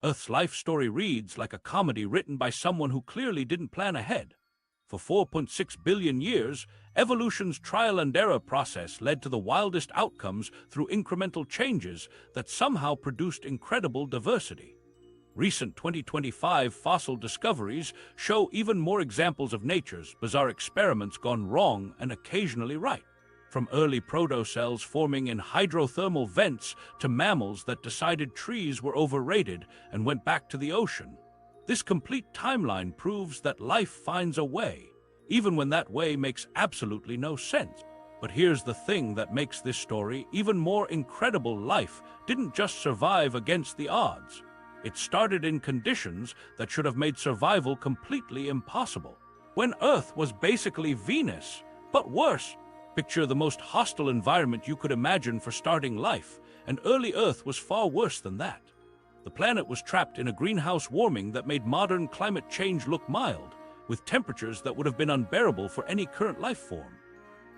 Earth's life story reads like a comedy written by someone who clearly didn't plan ahead. For 4.6 billion years, evolution's trial and error process led to the wildest outcomes through incremental changes that somehow produced incredible diversity. Recent 2025 fossil discoveries show even more examples of nature's bizarre experiments gone wrong and occasionally right. From early protocells forming in hydrothermal vents to mammals that decided trees were overrated and went back to the ocean. This complete timeline proves that life finds a way, even when that way makes absolutely no sense. But here's the thing that makes this story even more incredible. Life didn't just survive against the odds. It started in conditions that should have made survival completely impossible. When Earth was basically Venus, but worse. Picture the most hostile environment you could imagine for starting life, and early Earth was far worse than that. The planet was trapped in a greenhouse warming that made modern climate change look mild, with temperatures that would have been unbearable for any current life form.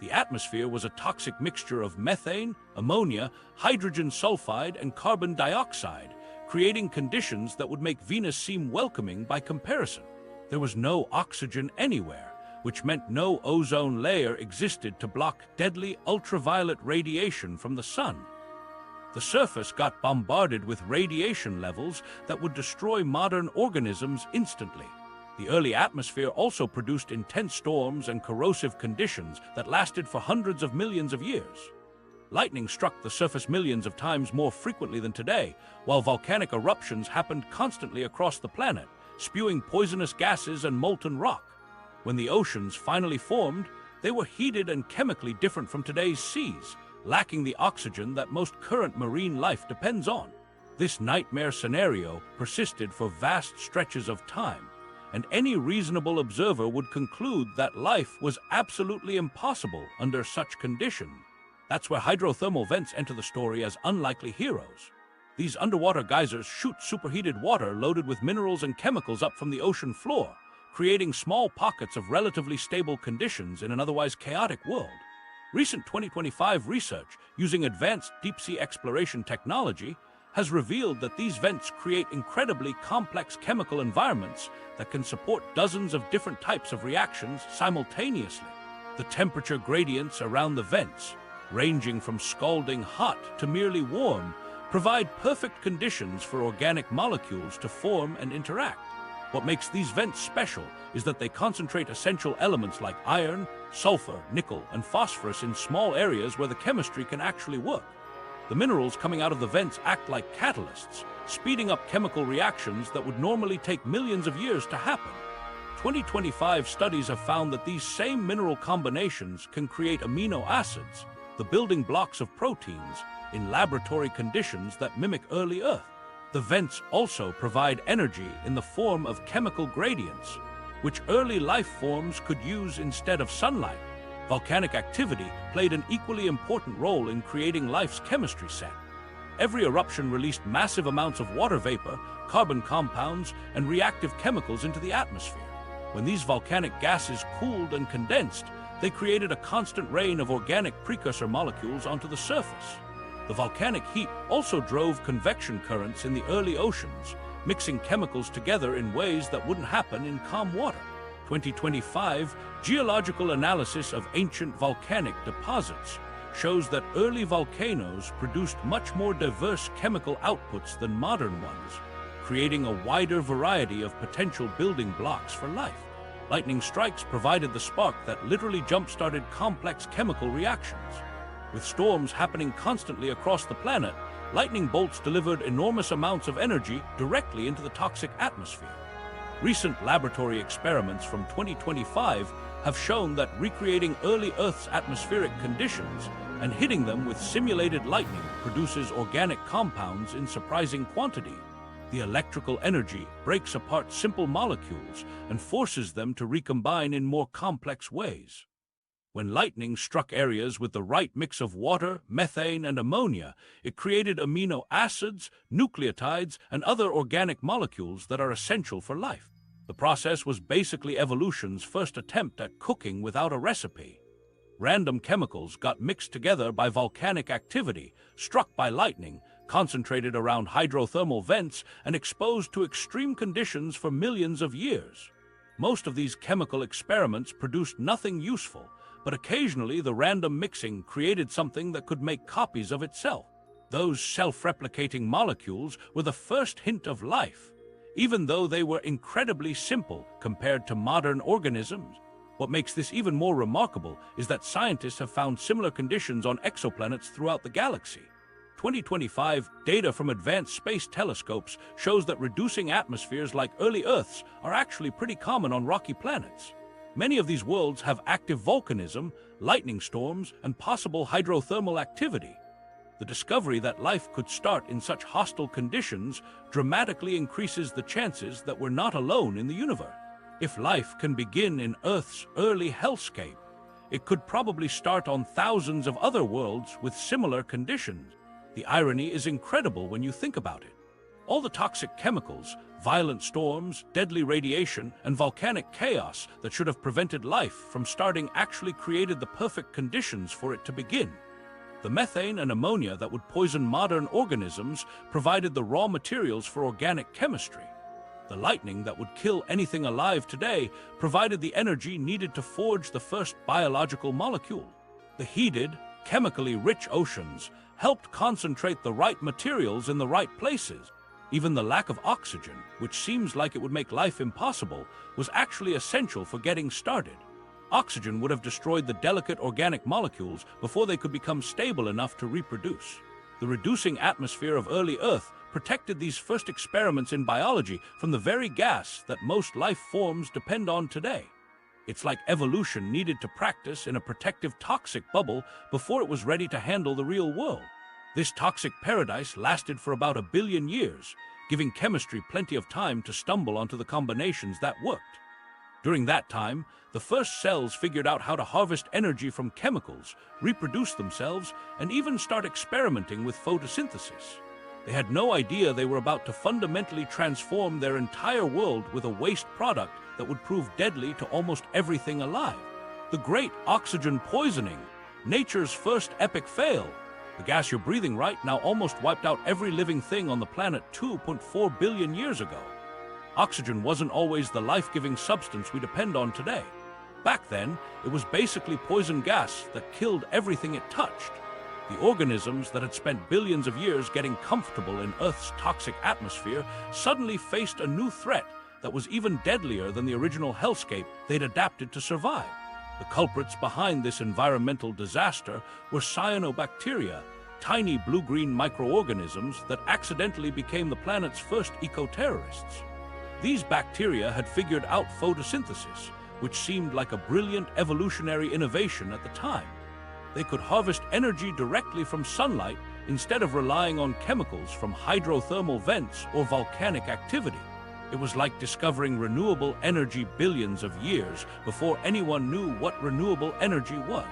The atmosphere was a toxic mixture of methane, ammonia, hydrogen sulfide, and carbon dioxide, creating conditions that would make Venus seem welcoming by comparison. There was no oxygen anywhere, which meant no ozone layer existed to block deadly ultraviolet radiation from the sun. The surface got bombarded with radiation levels that would destroy modern organisms instantly. The early atmosphere also produced intense storms and corrosive conditions that lasted for hundreds of millions of years. Lightning struck the surface millions of times more frequently than today, while volcanic eruptions happened constantly across the planet, spewing poisonous gases and molten rock. When the oceans finally formed, they were heated and chemically different from today's seas, lacking the oxygen that most current marine life depends on. This nightmare scenario persisted for vast stretches of time, and any reasonable observer would conclude that life was absolutely impossible under such conditions. That's where hydrothermal vents enter the story as unlikely heroes. These underwater geysers shoot superheated water loaded with minerals and chemicals up from the ocean floor, creating small pockets of relatively stable conditions in an otherwise chaotic world. Recent 2025 research using advanced deep-sea exploration technology has revealed that these vents create incredibly complex chemical environments that can support dozens of different types of reactions simultaneously. The temperature gradients around the vents, ranging from scalding hot to merely warm, provide perfect conditions for organic molecules to form and interact. What makes these vents special is that they concentrate essential elements like iron, sulfur, nickel, and phosphorus in small areas where the chemistry can actually work. The minerals coming out of the vents act like catalysts, speeding up chemical reactions that would normally take millions of years to happen. 2025 studies have found that these same mineral combinations can create amino acids, the building blocks of proteins, in laboratory conditions that mimic early Earth. The vents also provide energy in the form of chemical gradients, which early life forms could use instead of sunlight. Volcanic activity played an equally important role in creating life's chemistry set. Every eruption released massive amounts of water vapor, carbon compounds, and reactive chemicals into the atmosphere. When these volcanic gases cooled and condensed, they created a constant rain of organic precursor molecules onto the surface. The volcanic heat also drove convection currents in the early oceans, mixing chemicals together in ways that wouldn't happen in calm water. 2025 geological analysis of ancient volcanic deposits shows that early volcanoes produced much more diverse chemical outputs than modern ones, creating a wider variety of potential building blocks for life. Lightning strikes provided the spark that literally jump-started complex chemical reactions. With storms happening constantly across the planet, lightning bolts delivered enormous amounts of energy directly into the toxic atmosphere. Recent laboratory experiments from 2025 have shown that recreating early Earth's atmospheric conditions and hitting them with simulated lightning produces organic compounds in surprising quantity. The electrical energy breaks apart simple molecules and forces them to recombine in more complex ways. When lightning struck areas with the right mix of water, methane, and ammonia, it created amino acids, nucleotides, and other organic molecules that are essential for life. The process was basically evolution's first attempt at cooking without a recipe. Random chemicals got mixed together by volcanic activity, struck by lightning, concentrated around hydrothermal vents and exposed to extreme conditions for millions of years. Most of these chemical experiments produced nothing useful, but occasionally the random mixing created something that could make copies of itself. Those self-replicating molecules were the first hint of life, even though they were incredibly simple compared to modern organisms. What makes this even more remarkable is that scientists have found similar conditions on exoplanets throughout the galaxy. 2025 data from advanced space telescopes shows that reducing atmospheres like early Earth's are actually pretty common on rocky planets. Many of these worlds have active volcanism, lightning storms, and possible hydrothermal activity. The discovery that life could start in such hostile conditions dramatically increases the chances that we're not alone in the universe. If life can begin in Earth's early hellscape, it could probably start on thousands of other worlds with similar conditions. The irony is incredible when you think about it. All the toxic chemicals, violent storms, deadly radiation, and volcanic chaos that should have prevented life from starting actually created the perfect conditions for it to begin. The methane and ammonia that would poison modern organisms provided the raw materials for organic chemistry. The lightning that would kill anything alive today provided the energy needed to forge the first biological molecule. The heated, chemically rich oceans helped concentrate the right materials in the right places. Even the lack of oxygen, which seems like it would make life impossible, was actually essential for getting started. Oxygen would have destroyed the delicate organic molecules before they could become stable enough to reproduce. The reducing atmosphere of early Earth protected these first experiments in biology from the very gas that most life forms depend on today. It's like evolution needed to practice in a protective toxic bubble before it was ready to handle the real world. This toxic paradise lasted for about 1 billion years, giving chemistry plenty of time to stumble onto the combinations that worked. During that time, the first cells figured out how to harvest energy from chemicals, reproduce themselves, and even start experimenting with photosynthesis. They had no idea they were about to fundamentally transform their entire world with a waste product that would prove deadly to almost everything alive. The Great Oxygen Poisoning, nature's first epic fail. The gas you're breathing right now almost wiped out every living thing on the planet 2.4 billion years ago. Oxygen wasn't always the life-giving substance we depend on today. Back then, it was basically poison gas that killed everything it touched. The organisms that had spent billions of years getting comfortable in Earth's toxic atmosphere suddenly faced a new threat that was even deadlier than the original hellscape they'd adapted to survive. The culprits behind this environmental disaster were cyanobacteria, tiny blue-green microorganisms that accidentally became the planet's first eco-terrorists. These bacteria had figured out photosynthesis, which seemed like a brilliant evolutionary innovation at the time. They could harvest energy directly from sunlight instead of relying on chemicals from hydrothermal vents or volcanic activity. It was like discovering renewable energy billions of years before anyone knew what renewable energy was.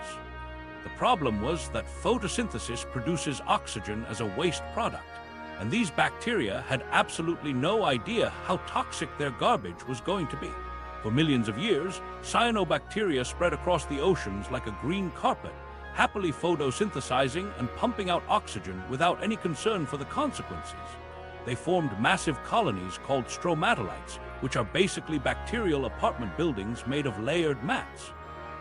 The problem was that photosynthesis produces oxygen as a waste product, and these bacteria had absolutely no idea how toxic their garbage was going to be. For millions of years, cyanobacteria spread across the oceans like a green carpet, happily photosynthesizing and pumping out oxygen without any concern for the consequences. They formed massive colonies called stromatolites, which are basically bacterial apartment buildings made of layered mats.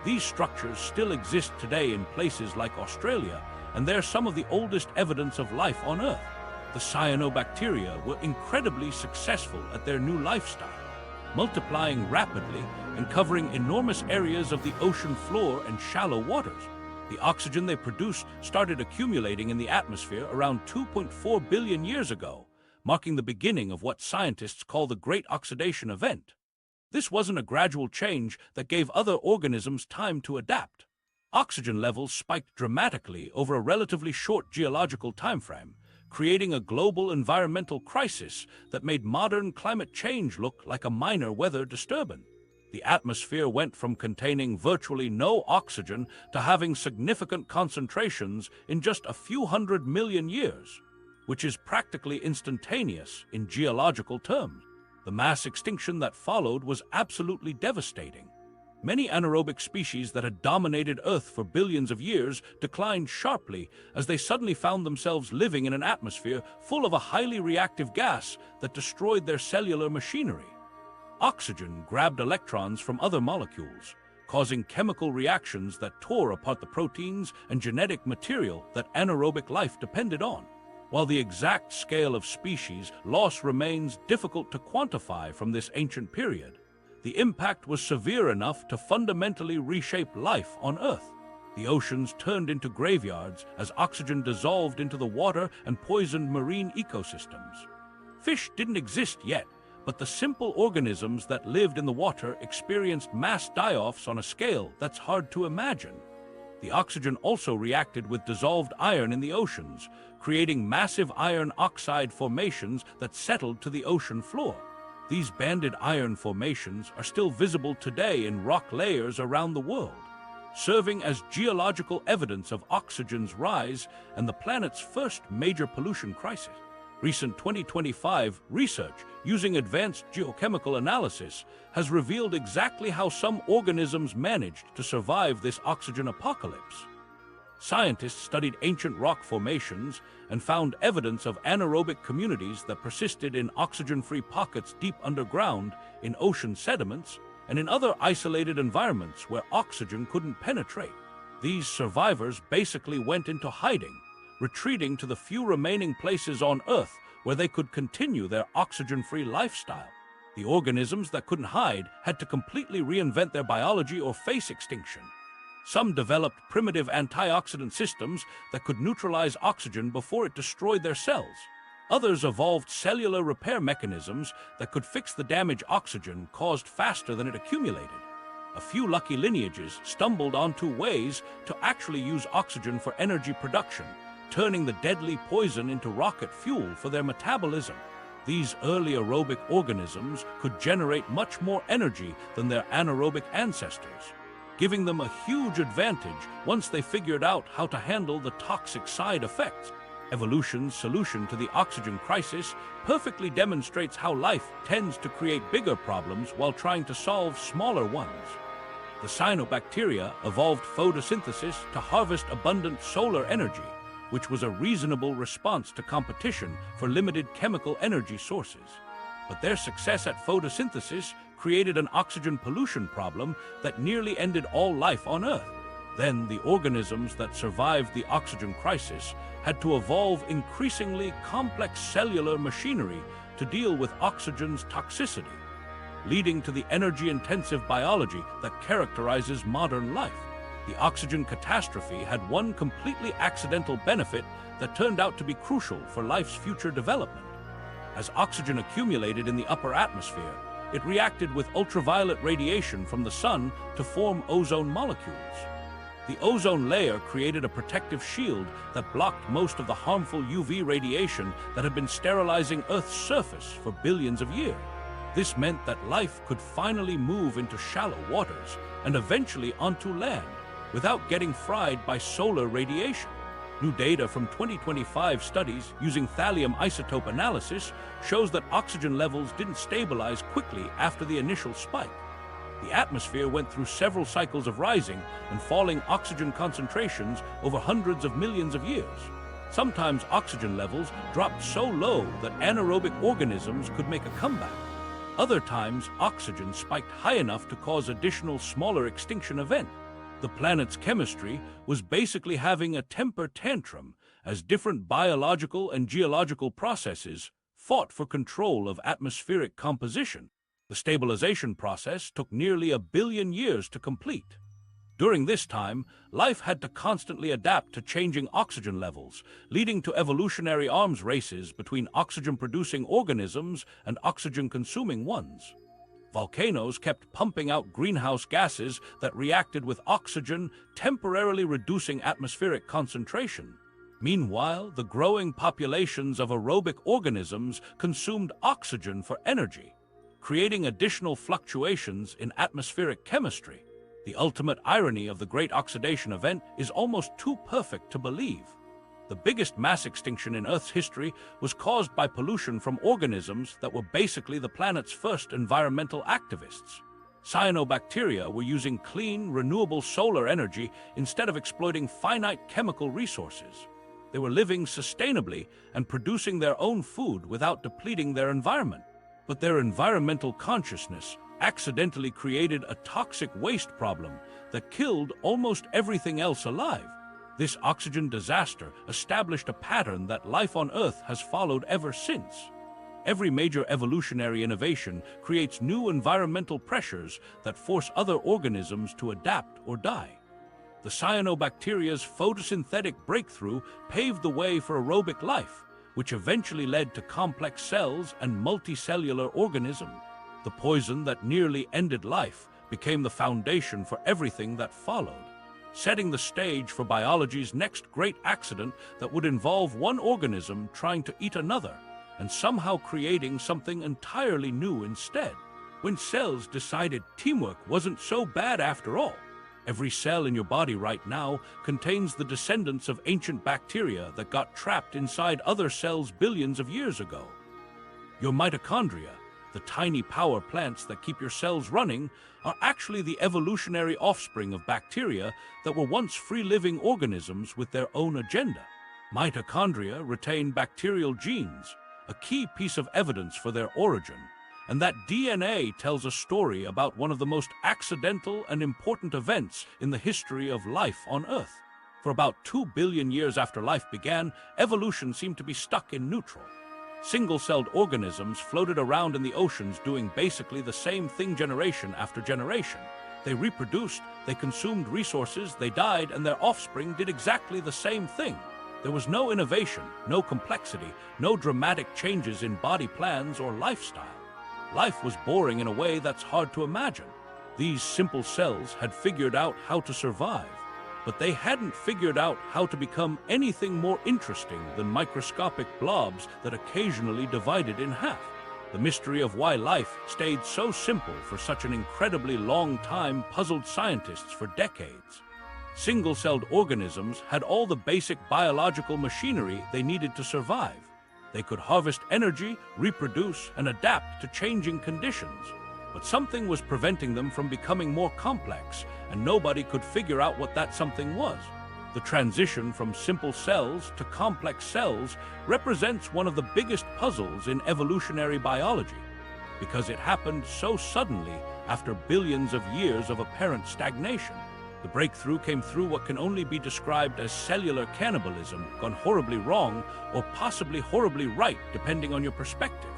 These structures still exist today in places like Australia, and they're some of the oldest evidence of life on Earth. The cyanobacteria were incredibly successful at their new lifestyle, multiplying rapidly and covering enormous areas of the ocean floor and shallow waters. The oxygen they produced started accumulating in the atmosphere around 2.4 billion years ago, marking the beginning of what scientists call the Great Oxidation Event. This wasn't a gradual change that gave other organisms time to adapt. Oxygen levels spiked dramatically over a relatively short geological timeframe, creating a global environmental crisis that made modern climate change look like a minor weather disturbance. The atmosphere went from containing virtually no oxygen to having significant concentrations in just a few 100 million years, which is practically instantaneous in geological terms. The mass extinction that followed was absolutely devastating. Many anaerobic species that had dominated Earth for billions of years declined sharply as they suddenly found themselves living in an atmosphere full of a highly reactive gas that destroyed their cellular machinery. Oxygen grabbed electrons from other molecules, causing chemical reactions that tore apart the proteins and genetic material that anaerobic life depended on. While the exact scale of species loss remains difficult to quantify from this ancient period, the impact was severe enough to fundamentally reshape life on Earth. The oceans turned into graveyards as oxygen dissolved into the water and poisoned marine ecosystems. Fish didn't exist yet, but the simple organisms that lived in the water experienced mass die-offs on a scale that's hard to imagine. The oxygen also reacted with dissolved iron in the oceans, creating massive iron oxide formations that settled to the ocean floor. These banded iron formations are still visible today in rock layers around the world, serving as geological evidence of oxygen's rise and the planet's first major pollution crisis. Recent 2025 research using advanced geochemical analysis has revealed exactly how some organisms managed to survive this oxygen apocalypse. Scientists studied ancient rock formations and found evidence of anaerobic communities that persisted in oxygen-free pockets deep underground, in ocean sediments, and in other isolated environments where oxygen couldn't penetrate. These survivors basically went into hiding, retreating to the few remaining places on Earth where they could continue their oxygen-free lifestyle. The organisms that couldn't hide had to completely reinvent their biology or face extinction. Some developed primitive antioxidant systems that could neutralize oxygen before it destroyed their cells. Others evolved cellular repair mechanisms that could fix the damage oxygen caused faster than it accumulated. A few lucky lineages stumbled onto ways to actually use oxygen for energy production, turning the deadly poison into rocket fuel for their metabolism. These early aerobic organisms could generate much more energy than their anaerobic ancestors, giving them a huge advantage once they figured out how to handle the toxic side effects. Evolution's solution to the oxygen crisis perfectly demonstrates how life tends to create bigger problems while trying to solve smaller ones. The Cyanobacteria evolved photosynthesis to harvest abundant solar energy, which was a reasonable response to competition for limited chemical energy sources. But their success at photosynthesis created an oxygen pollution problem that nearly ended all life on Earth. Then the organisms that survived the oxygen crisis had to evolve increasingly complex cellular machinery to deal with oxygen's toxicity, leading to the energy-intensive biology that characterizes modern life. The oxygen catastrophe had one completely accidental benefit that turned out to be crucial for life's future development. As oxygen accumulated in the upper atmosphere, it reacted with ultraviolet radiation from the sun to form ozone molecules. The ozone layer created a protective shield that blocked most of the harmful UV radiation that had been sterilizing Earth's surface for billions of years. This meant that life could finally move into shallow waters and eventually onto land without getting fried by solar radiation. New data from 2025 studies using thallium isotope analysis shows that oxygen levels didn't stabilize quickly after the initial spike. The atmosphere went through several cycles of rising and falling oxygen concentrations over hundreds of millions of years. Sometimes oxygen levels dropped so low that anaerobic organisms could make a comeback. Other times, oxygen spiked high enough to cause additional smaller extinction events. The planet's chemistry was basically having a temper tantrum as different biological and geological processes fought for control of atmospheric composition. The stabilization process took nearly 1 billion years to complete. During this time, life had to constantly adapt to changing oxygen levels, leading to evolutionary arms races between oxygen-producing organisms and oxygen-consuming ones. Volcanoes kept pumping out greenhouse gases that reacted with oxygen, temporarily reducing atmospheric concentration. Meanwhile, the growing populations of aerobic organisms consumed oxygen for energy, creating additional fluctuations in atmospheric chemistry. The ultimate irony of the Great Oxidation Event is almost too perfect to believe. The biggest mass extinction in Earth's history was caused by pollution from organisms that were basically the planet's first environmental activists. Cyanobacteria were using clean, renewable solar energy instead of exploiting finite chemical resources. They were living sustainably and producing their own food without depleting their environment. But their environmental consciousness accidentally created a toxic waste problem that killed almost everything else alive. This oxygen disaster established a pattern that life on Earth has followed ever since. Every major evolutionary innovation creates new environmental pressures that force other organisms to adapt or die. The cyanobacteria's photosynthetic breakthrough paved the way for aerobic life, which eventually led to complex cells and multicellular organisms. The poison that nearly ended life became the foundation for everything that followed, setting the stage for biology's next great accident that would involve one organism trying to eat another, and somehow creating something entirely new instead. When cells decided teamwork wasn't so bad after all. Every cell in your body right now contains the descendants of ancient bacteria that got trapped inside other cells billions of years ago. Your mitochondria, the tiny power plants that keep your cells running, are actually the evolutionary offspring of bacteria that were once free-living organisms with their own agenda. Mitochondria retain bacterial genes, a key piece of evidence for their origin, and that DNA tells a story about one of the most accidental and important events in the history of life on Earth. For about 2 billion years after life began, evolution seemed to be stuck in neutral. Single-celled organisms floated around in the oceans doing basically the same thing generation after generation. They reproduced, they consumed resources, they died, and their offspring did exactly the same thing. There was no innovation, no complexity, no dramatic changes in body plans or lifestyle. Life was boring in a way that's hard to imagine. These simple cells had figured out how to survive, but they hadn't figured out how to become anything more interesting than microscopic blobs that occasionally divided in half. The mystery of why life stayed so simple for such an incredibly long time puzzled scientists for decades. Single-celled organisms had all the basic biological machinery they needed to survive. They could harvest energy, reproduce, and adapt to changing conditions. But something was preventing them from becoming more complex, and nobody could figure out what that something was. The transition from simple cells to complex cells represents one of the biggest puzzles in evolutionary biology, because it happened so suddenly after billions of years of apparent stagnation. The breakthrough came through what can only be described as cellular cannibalism gone horribly wrong or possibly horribly right, depending on your perspective.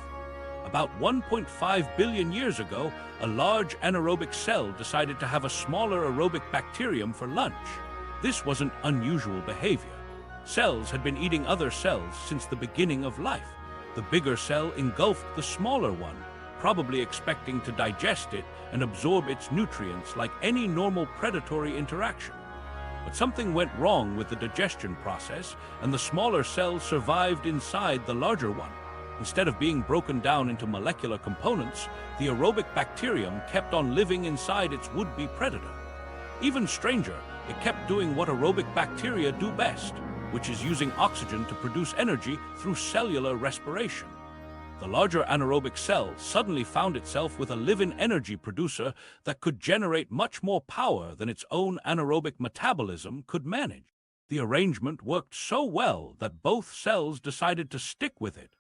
About 1.5 billion years ago, a large anaerobic cell decided to have a smaller aerobic bacterium for lunch. This wasn't unusual behavior. Cells had been eating other cells since the beginning of life. The bigger cell engulfed the smaller one, probably expecting to digest it and absorb its nutrients like any normal predatory interaction. But something went wrong with the digestion process, and the smaller cells survived inside the larger one. Instead of being broken down into molecular components, the aerobic bacterium kept on living inside its would-be predator. Even stranger, it kept doing what aerobic bacteria do best, which is using oxygen to produce energy through cellular respiration. The larger anaerobic cell suddenly found itself with a live-in energy producer that could generate much more power than its own anaerobic metabolism could manage. The arrangement worked so well that both cells decided to stick with it,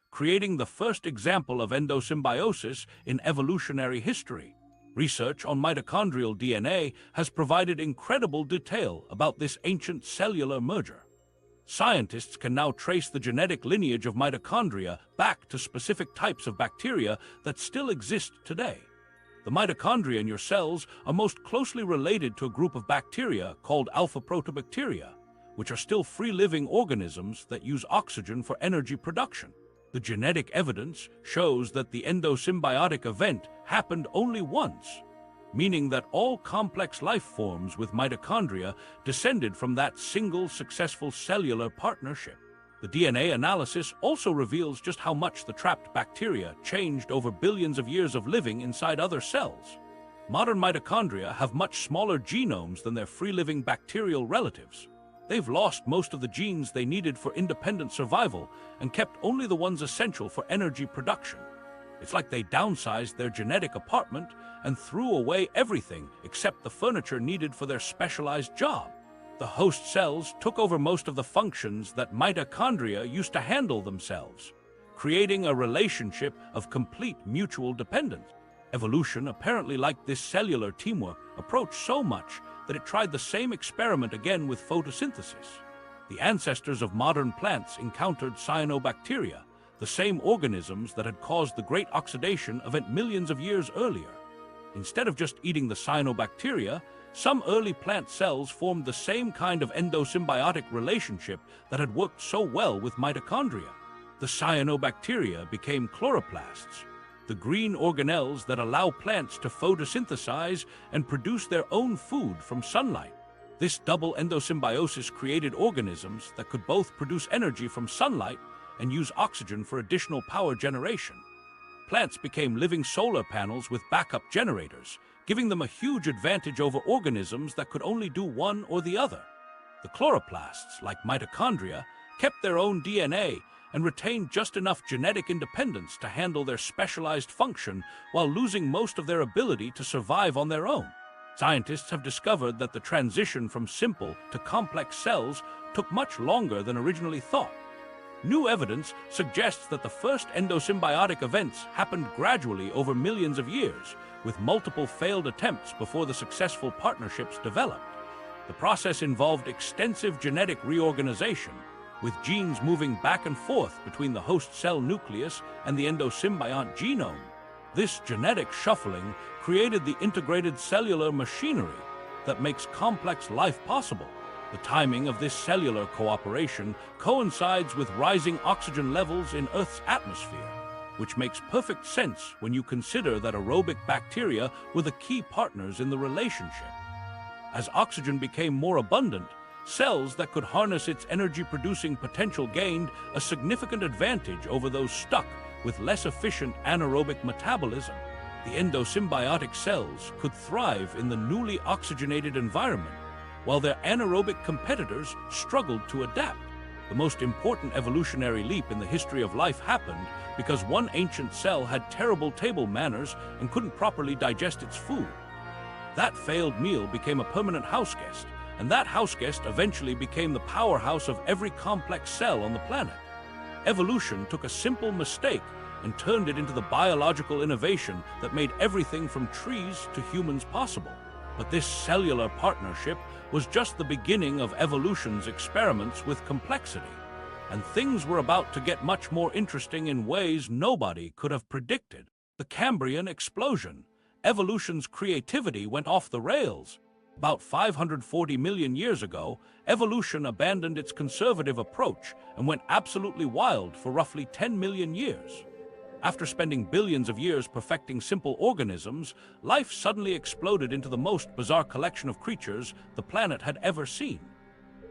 creating the first example of endosymbiosis in evolutionary history. Research on mitochondrial DNA has provided incredible detail about this ancient cellular merger. Scientists can now trace the genetic lineage of mitochondria back to specific types of bacteria that still exist today. The mitochondria in your cells are most closely related to a group of bacteria called alpha-protobacteria, which are still free-living organisms that use oxygen for energy production. The genetic evidence shows that the endosymbiotic event happened only once, meaning that all complex life forms with mitochondria descended from that single successful cellular partnership. The DNA analysis also reveals just how much the trapped bacteria changed over billions of years of living inside other cells. Modern mitochondria have much smaller genomes than their free-living bacterial relatives. They've lost most of the genes they needed for independent survival and kept only the ones essential for energy production. It's like they downsized their genetic apartment and threw away everything except the furniture needed for their specialized job. The host cells took over most of the functions that mitochondria used to handle themselves, creating a relationship of complete mutual dependence. Evolution apparently liked this cellular teamwork approach so much that it tried the same experiment again with photosynthesis. The ancestors of modern plants encountered Cyanobacteria, the same organisms that had caused the Great Oxidation Event millions of years earlier. Instead of just eating the Cyanobacteria, some early plant cells formed the same kind of endosymbiotic relationship that had worked so well with mitochondria. The Cyanobacteria became chloroplasts, the green organelles that allow plants to photosynthesize and produce their own food from sunlight. This double endosymbiosis created organisms that could both produce energy from sunlight and use oxygen for additional power generation. Plants became living solar panels with backup generators, giving them a huge advantage over organisms that could only do one or the other. The chloroplasts, like mitochondria, kept their own DNA and retained just enough genetic independence to handle their specialized function while losing most of their ability to survive on their own. Scientists have discovered that the transition from simple to complex cells took much longer than originally thought. New evidence suggests that the first endosymbiotic events happened gradually over millions of years, with multiple failed attempts before the successful partnerships developed. The process involved extensive genetic reorganization, with genes moving back and forth between the host cell nucleus and the endosymbiont genome. This genetic shuffling created the integrated cellular machinery that makes complex life possible. The timing of this cellular cooperation coincides with rising oxygen levels in Earth's atmosphere, which makes perfect sense when you consider that aerobic bacteria were the key partners in the relationship. As oxygen became more abundant, cells that could harness its energy-producing potential gained a significant advantage over those stuck with less efficient anaerobic metabolism. The endosymbiotic cells could thrive in the newly oxygenated environment, while their anaerobic competitors struggled to adapt. The most important evolutionary leap in the history of life happened because one ancient cell had terrible table manners and couldn't properly digest its food. That failed meal became a permanent houseguest, and that houseguest eventually became the powerhouse of every complex cell on the planet. Evolution took a simple mistake and turned it into the biological innovation that made everything from trees to humans possible. But this cellular partnership was just the beginning of evolution's experiments with complexity, and things were about to get much more interesting in ways nobody could have predicted. The Cambrian Explosion. Evolution's creativity went off the rails. About 540 million years ago, evolution abandoned its conservative approach and went absolutely wild for roughly 10 million years. After spending billions of years perfecting simple organisms, life suddenly exploded into the most bizarre collection of creatures the planet had ever seen.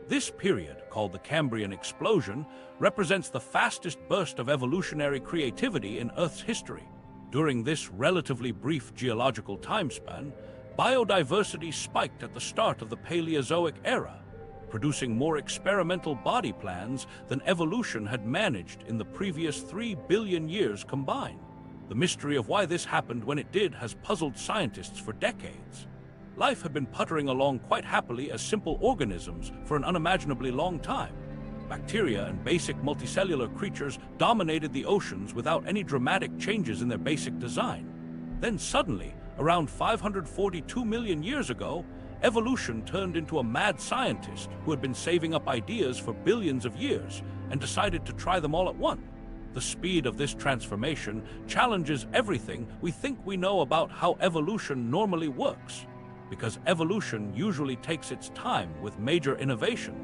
This period, called the Cambrian Explosion, represents the fastest burst of evolutionary creativity in Earth's history. During this relatively brief geological timespan, biodiversity spiked at the start of the Paleozoic era, producing more experimental body plans than evolution had managed in the previous 3 billion years combined. The mystery of why this happened when it did has puzzled scientists for decades. Life had been puttering along quite happily as simple organisms for an unimaginably long time. Bacteria and basic multicellular creatures dominated the oceans without any dramatic changes in their basic design. Then suddenly, around 542 million years ago, evolution turned into a mad scientist who had been saving up ideas for billions of years and decided to try them all at once. The speed of this transformation challenges everything we think we know about how evolution normally works, because evolution usually takes its time with major innovation.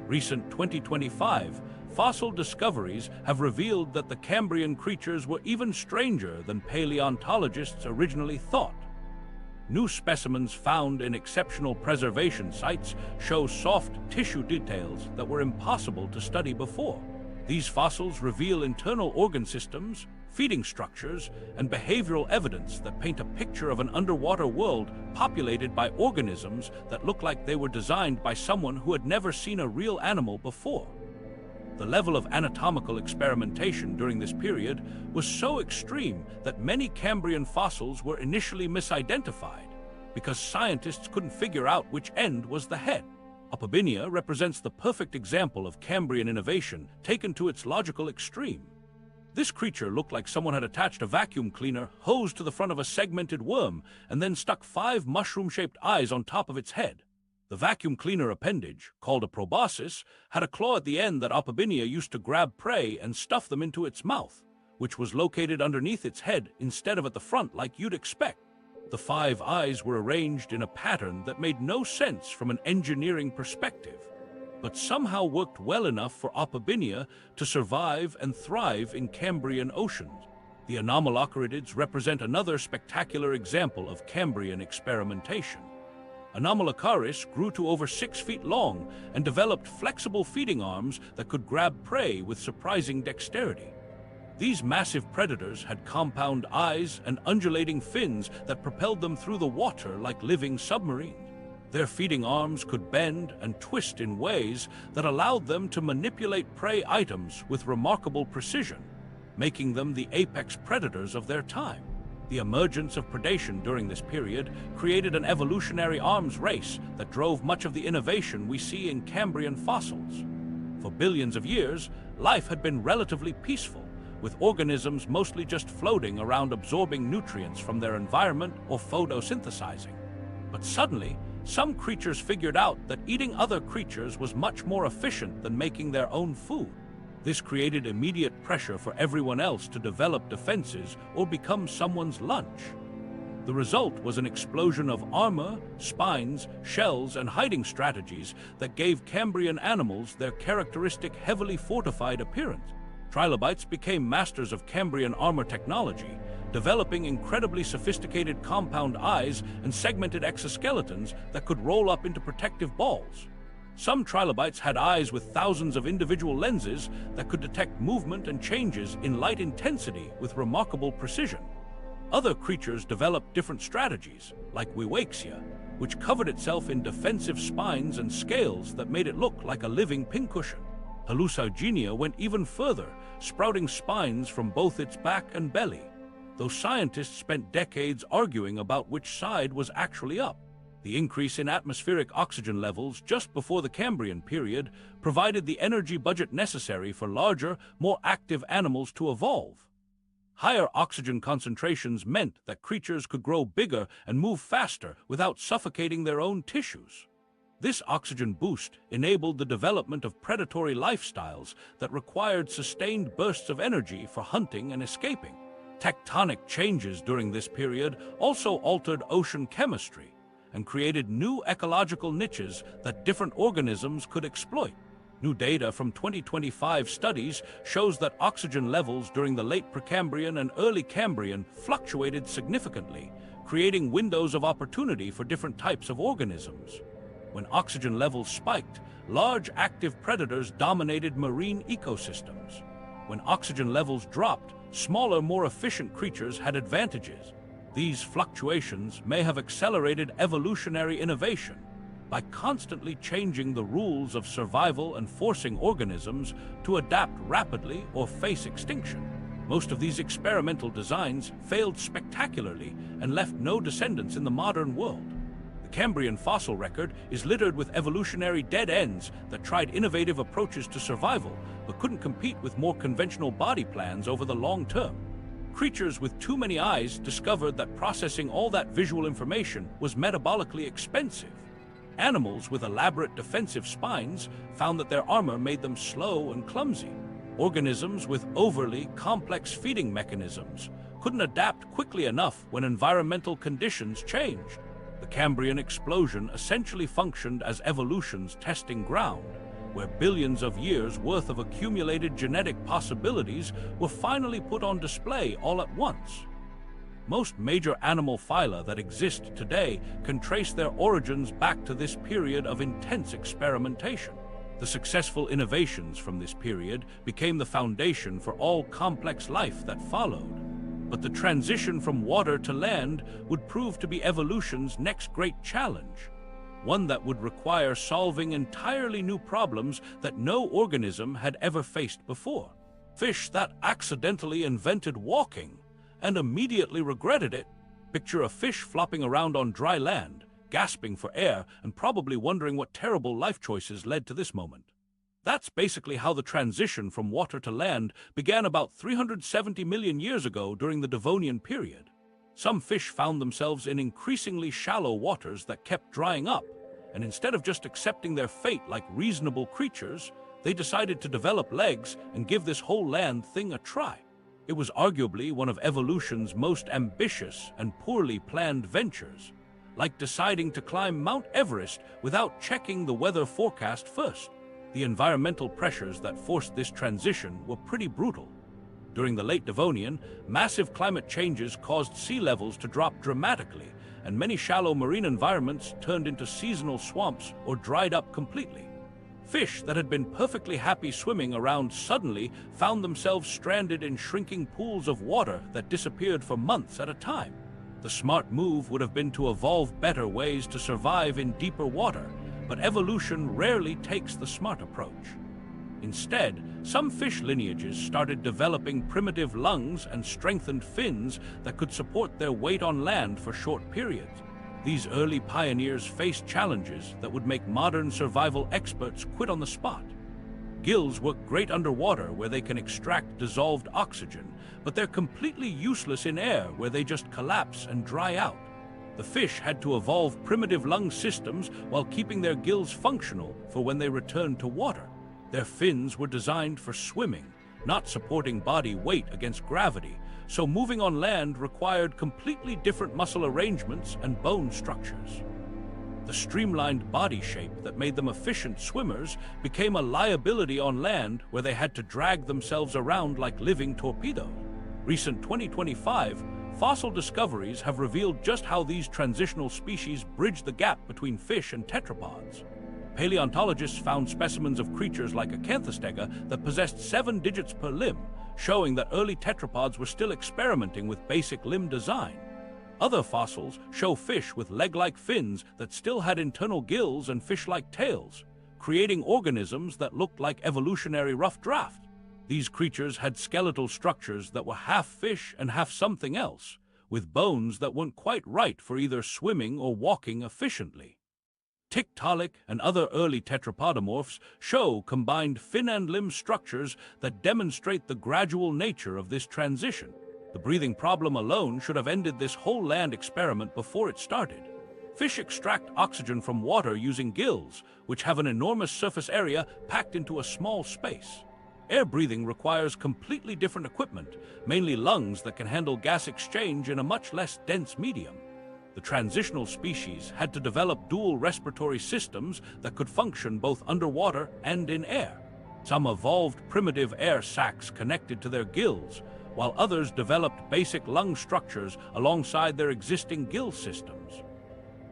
Recent 2025 fossil discoveries have revealed that the Cambrian creatures were even stranger than paleontologists originally thought. New specimens found in exceptional preservation sites show soft tissue details that were impossible to study before. These fossils reveal internal organ systems, feeding structures, and behavioral evidence that paint a picture of an underwater world populated by organisms that look like they were designed by someone who had never seen a real animal before. The level of anatomical experimentation during this period was so extreme that many Cambrian fossils were initially misidentified because scientists couldn't figure out which end was the head. Opabinia represents the perfect example of Cambrian innovation taken to its logical extreme. This creature looked like someone had attached a vacuum cleaner hose to the front of a segmented worm and then stuck 5 mushroom-shaped eyes on top of its head. The vacuum cleaner appendage, called a proboscis, had a claw at the end that Opabinia used to grab prey and stuff them into its mouth, which was located underneath its head instead of at the front like you'd expect. The 5 eyes were arranged in a pattern that made no sense from an engineering perspective, but somehow worked well enough for Opabinia to survive and thrive in Cambrian oceans. The Anomalocaridids represent another spectacular example of Cambrian experimentation. Anomalocaris grew to over 6 feet long and developed flexible feeding arms that could grab prey with surprising dexterity. These massive predators had compound eyes and undulating fins that propelled them through the water like living submarines. Their feeding arms could bend and twist in ways that allowed them to manipulate prey items with remarkable precision, making them the apex predators of their time. The emergence of predation during this period created an evolutionary arms race that drove much of the innovation we see in Cambrian fossils. For billions of years, life had been relatively peaceful, with organisms mostly just floating around absorbing nutrients from their environment or photosynthesizing. But suddenly, some creatures figured out that eating other creatures was much more efficient than making their own food. This created immediate pressure for everyone else to develop defenses or become someone's lunch. The result was an explosion of armor, spines, shells, and hiding strategies that gave Cambrian animals their characteristic heavily fortified appearance. Trilobites became masters of Cambrian armor technology, developing incredibly sophisticated compound eyes and segmented exoskeletons that could roll up into protective balls. Some trilobites had eyes with thousands of individual lenses that could detect movement and changes in light intensity with remarkable precision. Other creatures developed different strategies, like Wiwaxia, which covered itself in defensive spines and scales that made it look like a living pincushion. Hallucigenia went even further, sprouting spines from both its back and belly, though scientists spent decades arguing about which side was actually up. The increase in atmospheric oxygen levels just before the Cambrian period provided the energy budget necessary for larger, more active animals to evolve. Higher oxygen concentrations meant that creatures could grow bigger and move faster without suffocating their own tissues. This oxygen boost enabled the development of predatory lifestyles that required sustained bursts of energy for hunting and escaping. Tectonic changes during this period also altered ocean chemistry and created new ecological niches that different organisms could exploit. New data from 2025 studies shows that oxygen levels during the late Precambrian and early Cambrian fluctuated significantly, creating windows of opportunity for different types of organisms. When oxygen levels spiked, large active predators dominated marine ecosystems. When oxygen levels dropped, smaller, more efficient creatures had advantages. These fluctuations may have accelerated evolutionary innovation by constantly changing the rules of survival and forcing organisms to adapt rapidly or face extinction. Most of these experimental designs failed spectacularly and left no descendants in the modern world. The Cambrian fossil record is littered with evolutionary dead ends that tried innovative approaches to survival but couldn't compete with more conventional body plans over the long term. Creatures with too many eyes discovered that processing all that visual information was metabolically expensive. Animals with elaborate defensive spines found that their armor made them slow and clumsy. Organisms with overly complex feeding mechanisms couldn't adapt quickly enough when environmental conditions changed. The Cambrian Explosion essentially functioned as evolution's testing ground, where billions of years' worth of accumulated genetic possibilities were finally put on display all at once. Most major animal phyla that exist today can trace their origins back to this period of intense experimentation. The successful innovations from this period became the foundation for all complex life that followed. But the transition from water to land would prove to be evolution's next great challenge. one that would require solving entirely new problems that no organism had ever faced before. Fish that accidentally invented walking and immediately regretted it. Picture a fish flopping around on dry land, gasping for air and probably wondering what terrible life choices led to this moment. That's basically how the transition from water to land began about 370 million years ago during the Devonian period. Some fish found themselves in increasingly shallow waters that kept drying up, and instead of just accepting their fate like reasonable creatures, they decided to develop legs and give this whole land thing a try. It was arguably one of evolution's most ambitious and poorly planned ventures, like deciding to climb Mount Everest without checking the weather forecast first. The environmental pressures that forced this transition were pretty brutal. During the late Devonian, massive climate changes caused sea levels to drop dramatically, and many shallow marine environments turned into seasonal swamps or dried up completely. Fish that had been perfectly happy swimming around suddenly found themselves stranded in shrinking pools of water that disappeared for months at a time. The smart move would have been to evolve better ways to survive in deeper water, but evolution rarely takes the smart approach. Instead, some fish lineages started developing primitive lungs and strengthened fins that could support their weight on land for short periods. These early pioneers faced challenges that would make modern survival experts quit on the spot. Gills work great underwater where they can extract dissolved oxygen, but they're completely useless in air where they just collapse and dry out. The fish had to evolve primitive lung systems while keeping their gills functional for when they returned to water. Their fins were designed for swimming, not supporting body weight against gravity, so moving on land required completely different muscle arrangements and bone structures. The streamlined body shape that made them efficient swimmers became a liability on land where they had to drag themselves around like living torpedoes. Recent 2025 fossil discoveries have revealed just how these transitional species bridge the gap between fish and tetrapods. Paleontologists found specimens of creatures like Acanthostega that possessed 7 digits per limb, showing that early tetrapods were still experimenting with basic limb design. Other fossils show fish with leg-like fins that still had internal gills and fish-like tails, creating organisms that looked like evolutionary rough draft. These creatures had skeletal structures that were half fish and half something else, with bones that weren't quite right for either swimming or walking efficiently. Tiktaalik and other early tetrapodomorphs show combined fin and limb structures that demonstrate the gradual nature of this transition. The breathing problem alone should have ended this whole land experiment before it started. Fish extract oxygen from water using gills, which have an enormous surface area packed into a small space. Air breathing requires completely different equipment, mainly lungs that can handle gas exchange in a much less dense medium. The transitional species had to develop dual respiratory systems that could function both underwater and in air. Some evolved primitive air sacs connected to their gills, while others developed basic lung structures alongside their existing gill systems.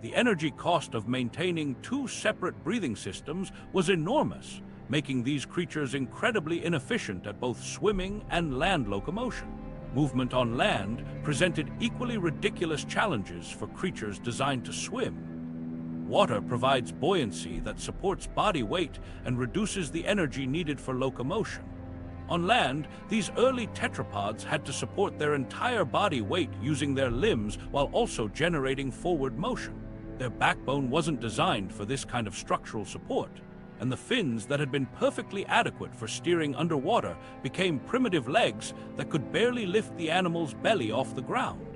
The energy cost of maintaining 2 separate breathing systems was enormous, making these creatures incredibly inefficient at both swimming and land locomotion. Movement on land presented equally ridiculous challenges for creatures designed to swim. Water provides buoyancy that supports body weight and reduces the energy needed for locomotion. On land, these early tetrapods had to support their entire body weight using their limbs while also generating forward motion. Their backbone wasn't designed for this kind of structural support, and the fins that had been perfectly adequate for steering underwater became primitive legs that could barely lift the animal's belly off the ground.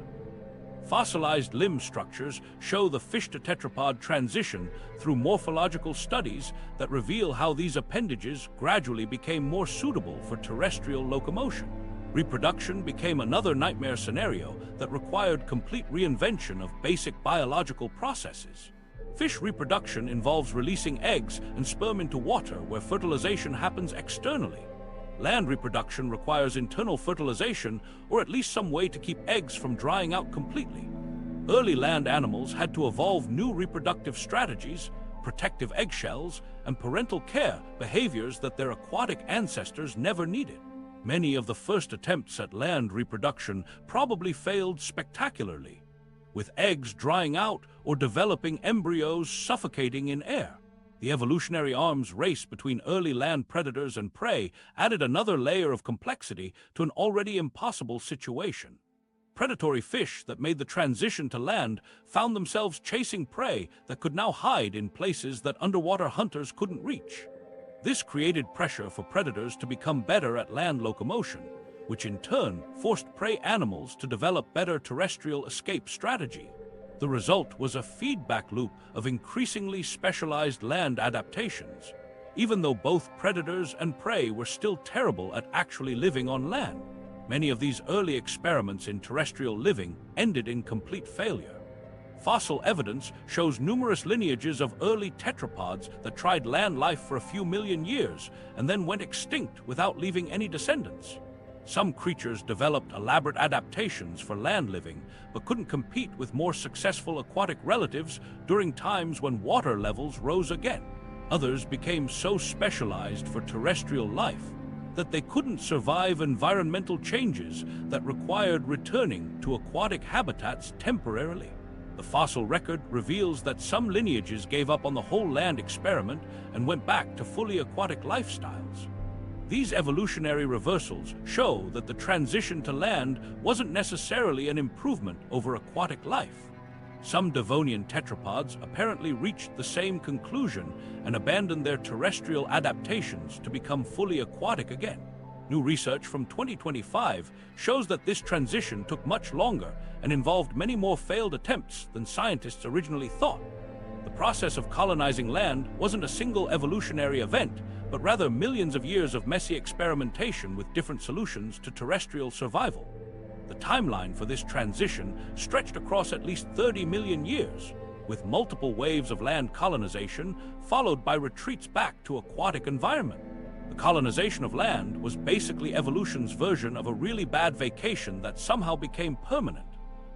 Fossilized limb structures show the fish-to-tetrapod transition through morphological studies that reveal how these appendages gradually became more suitable for terrestrial locomotion. Reproduction became another nightmare scenario that required complete reinvention of basic biological processes. Fish reproduction involves releasing eggs and sperm into water where fertilization happens externally. Land reproduction requires internal fertilization or at least some way to keep eggs from drying out completely. Early land animals had to evolve new reproductive strategies, protective eggshells, and parental care, behaviors that their aquatic ancestors never needed. Many of the first attempts at land reproduction probably failed spectacularly. with eggs drying out or developing embryos suffocating in air. The evolutionary arms race between early land predators and prey added another layer of complexity to an already impossible situation. Predatory fish that made the transition to land found themselves chasing prey that could now hide in places that underwater hunters couldn't reach. This created pressure for predators to become better at land locomotion, which in turn forced prey animals to develop better terrestrial escape strategy. The result was a feedback loop of increasingly specialized land adaptations, even though both predators and prey were still terrible at actually living on land. Many of these early experiments in terrestrial living ended in complete failure. Fossil evidence shows numerous lineages of early tetrapods that tried land life for a few million years and then went extinct without leaving any descendants. Some creatures developed elaborate adaptations for land living, but couldn't compete with more successful aquatic relatives during times when water levels rose again. Others became so specialized for terrestrial life that they couldn't survive environmental changes that required returning to aquatic habitats temporarily. The fossil record reveals that some lineages gave up on the whole land experiment and went back to fully aquatic lifestyles. These evolutionary reversals show that the transition to land wasn't necessarily an improvement over aquatic life. Some Devonian tetrapods apparently reached the same conclusion and abandoned their terrestrial adaptations to become fully aquatic again. New research from 2025 shows that this transition took much longer and involved many more failed attempts than scientists originally thought. The process of colonizing land wasn't a single evolutionary event, but rather millions of years of messy experimentation with different solutions to terrestrial survival. The timeline for this transition stretched across at least 30 million years, with multiple waves of land colonization followed by retreats back to aquatic environment. The colonization of land was basically evolution's version of a really bad vacation that somehow became permanent.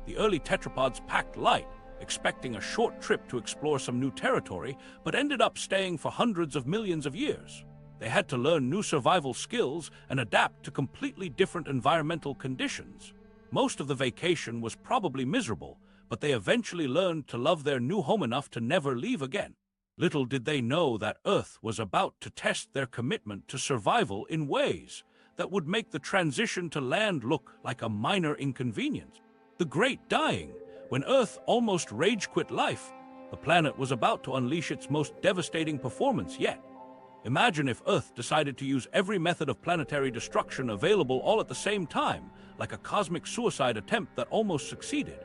The early tetrapods packed light, expecting a short trip to explore some new territory, but ended up staying for hundreds of millions of years. They had to learn new survival skills and adapt to completely different environmental conditions. Most of the vacation was probably miserable, but they eventually learned to love their new home enough to never leave again. Little did they know that Earth was about to test their commitment to survival in ways that would make the transition to land look like a minor inconvenience. The Great Dying, when Earth almost rage-quit life, the planet was about to unleash its most devastating performance yet. Imagine if Earth decided to use every method of planetary destruction available all at the same time, like a cosmic suicide attempt that almost succeeded.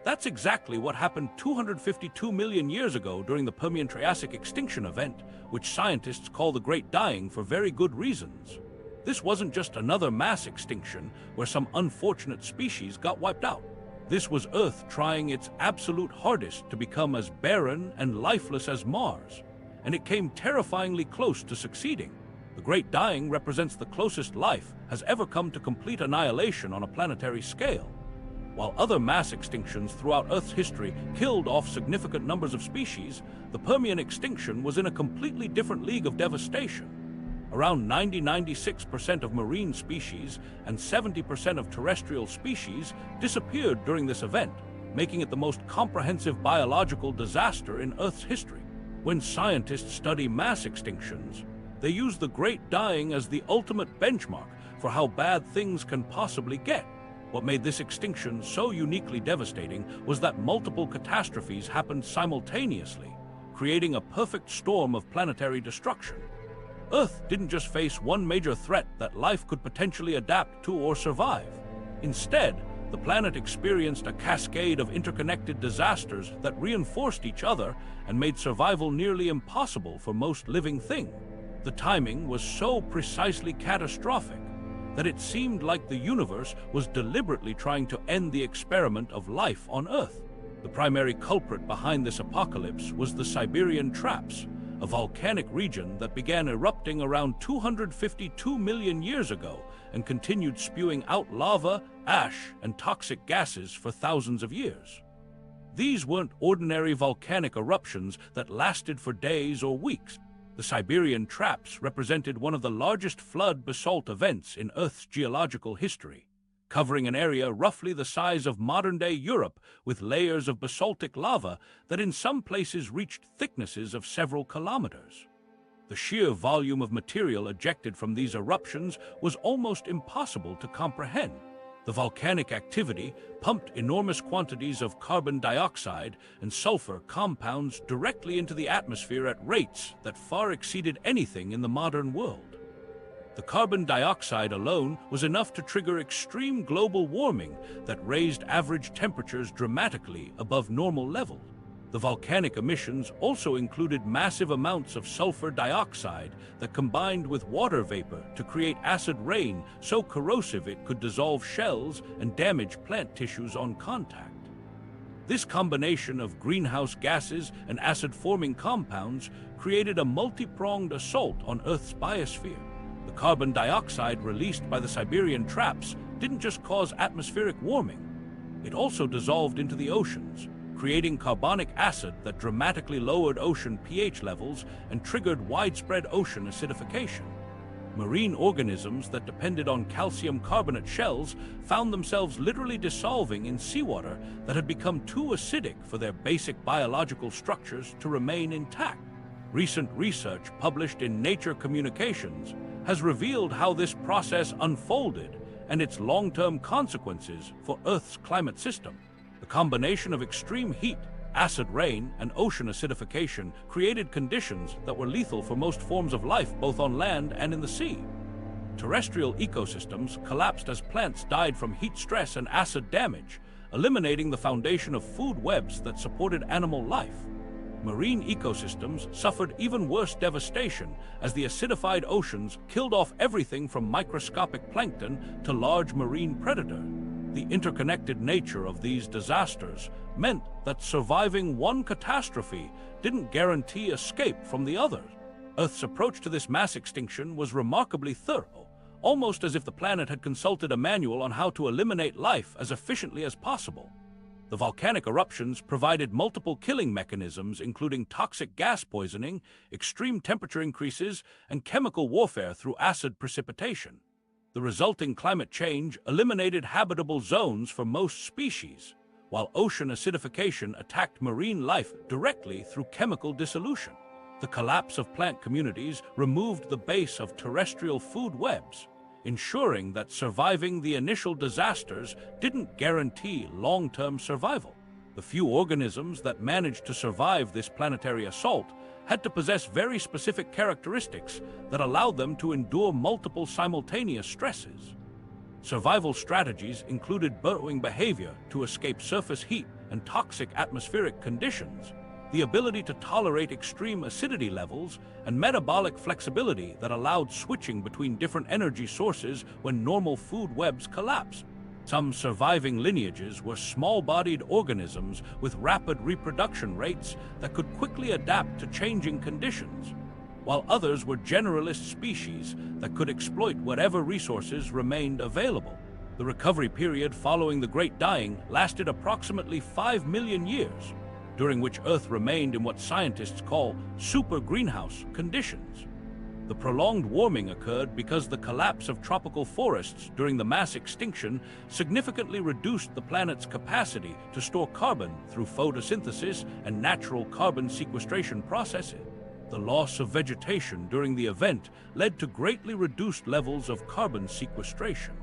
That's exactly what happened 252 million years ago during the Permian-Triassic Extinction Event, which scientists call the Great Dying for very good reasons. This wasn't just another mass extinction where some unfortunate species got wiped out. This was Earth trying its absolute hardest to become as barren and lifeless as Mars, and it came terrifyingly close to succeeding. The Great Dying represents the closest life has ever come to complete annihilation on a planetary scale. While other mass extinctions throughout Earth's history killed off significant numbers of species, the Permian extinction was in a completely different league of devastation. Around 96% of marine species and 70% of terrestrial species disappeared during this event, making it the most comprehensive biological disaster in Earth's history. When scientists study mass extinctions, they use the Great Dying as the ultimate benchmark for how bad things can possibly get. What made this extinction so uniquely devastating was that multiple catastrophes happened simultaneously, creating a perfect storm of planetary destruction. Earth didn't just face one major threat that life could potentially adapt to or survive. Instead, the planet experienced a cascade of interconnected disasters that reinforced each other and made survival nearly impossible for most living things. The timing was so precisely catastrophic that it seemed like the universe was deliberately trying to end the experiment of life on Earth. The primary culprit behind this apocalypse was the Siberian Traps, a volcanic region that began erupting around 252 million years ago and continued spewing out lava, ash, and toxic gases for thousands of years. These weren't ordinary volcanic eruptions that lasted for days or weeks. The Siberian Traps represented one of the largest flood basalt events in Earth's geological history. covering an area roughly the size of modern-day Europe with layers of basaltic lava that in some places reached thicknesses of several kilometers. The sheer volume of material ejected from these eruptions was almost impossible to comprehend. The volcanic activity pumped enormous quantities of carbon dioxide and sulfur compounds directly into the atmosphere at rates that far exceeded anything in the modern world. The carbon dioxide alone was enough to trigger extreme global warming that raised average temperatures dramatically above normal levels. The volcanic emissions also included massive amounts of sulfur dioxide that combined with water vapor to create acid rain so corrosive it could dissolve shells and damage plant tissues on contact. This combination of greenhouse gases and acid-forming compounds created a multi-pronged assault on Earth's biosphere. The carbon dioxide released by the Siberian traps didn't just cause atmospheric warming, it also dissolved into the oceans, creating carbonic acid that dramatically lowered ocean pH levels and triggered widespread ocean acidification. Marine organisms that depended on calcium carbonate shells found themselves literally dissolving in seawater that had become too acidic for their basic biological structures to remain intact. Recent research published in Nature Communications has revealed how this process unfolded and its long-term consequences for Earth's climate system. The combination of extreme heat, acid rain, and ocean acidification created conditions that were lethal for most forms of life both on land and in the sea. Terrestrial ecosystems collapsed as plants died from heat stress and acid damage, eliminating the foundation of food webs that supported animal life. Marine ecosystems suffered even worse devastation as the acidified oceans killed off everything from microscopic plankton to large marine predator. The interconnected nature of these disasters meant that surviving one catastrophe didn't guarantee escape from the others. Earth's approach to this mass extinction was remarkably thorough, almost as if the planet had consulted a manual on how to eliminate life as efficiently as possible. The volcanic eruptions provided multiple killing mechanisms, including toxic gas poisoning, extreme temperature increases, and chemical warfare through acid precipitation. The resulting climate change eliminated habitable zones for most species, while ocean acidification attacked marine life directly through chemical dissolution. The collapse of plant communities removed the base of terrestrial food webs, ensuring that surviving the initial disasters didn't guarantee long-term survival. The few organisms that managed to survive this planetary assault had to possess very specific characteristics that allowed them to endure multiple simultaneous stresses. Survival strategies included burrowing behavior to escape surface heat and toxic atmospheric conditions, the ability to tolerate extreme acidity levels, and metabolic flexibility that allowed switching between different energy sources when normal food webs collapsed. Some surviving lineages were small-bodied organisms with rapid reproduction rates that could quickly adapt to changing conditions, while others were generalist species that could exploit whatever resources remained available. The recovery period following the Great Dying lasted approximately 5 million years, during which Earth remained in what scientists call super greenhouse conditions. The prolonged warming occurred because the collapse of tropical forests during the mass extinction significantly reduced the planet's capacity to store carbon through photosynthesis and natural carbon sequestration processes. The loss of vegetation during the event led to greatly reduced levels of carbon sequestration,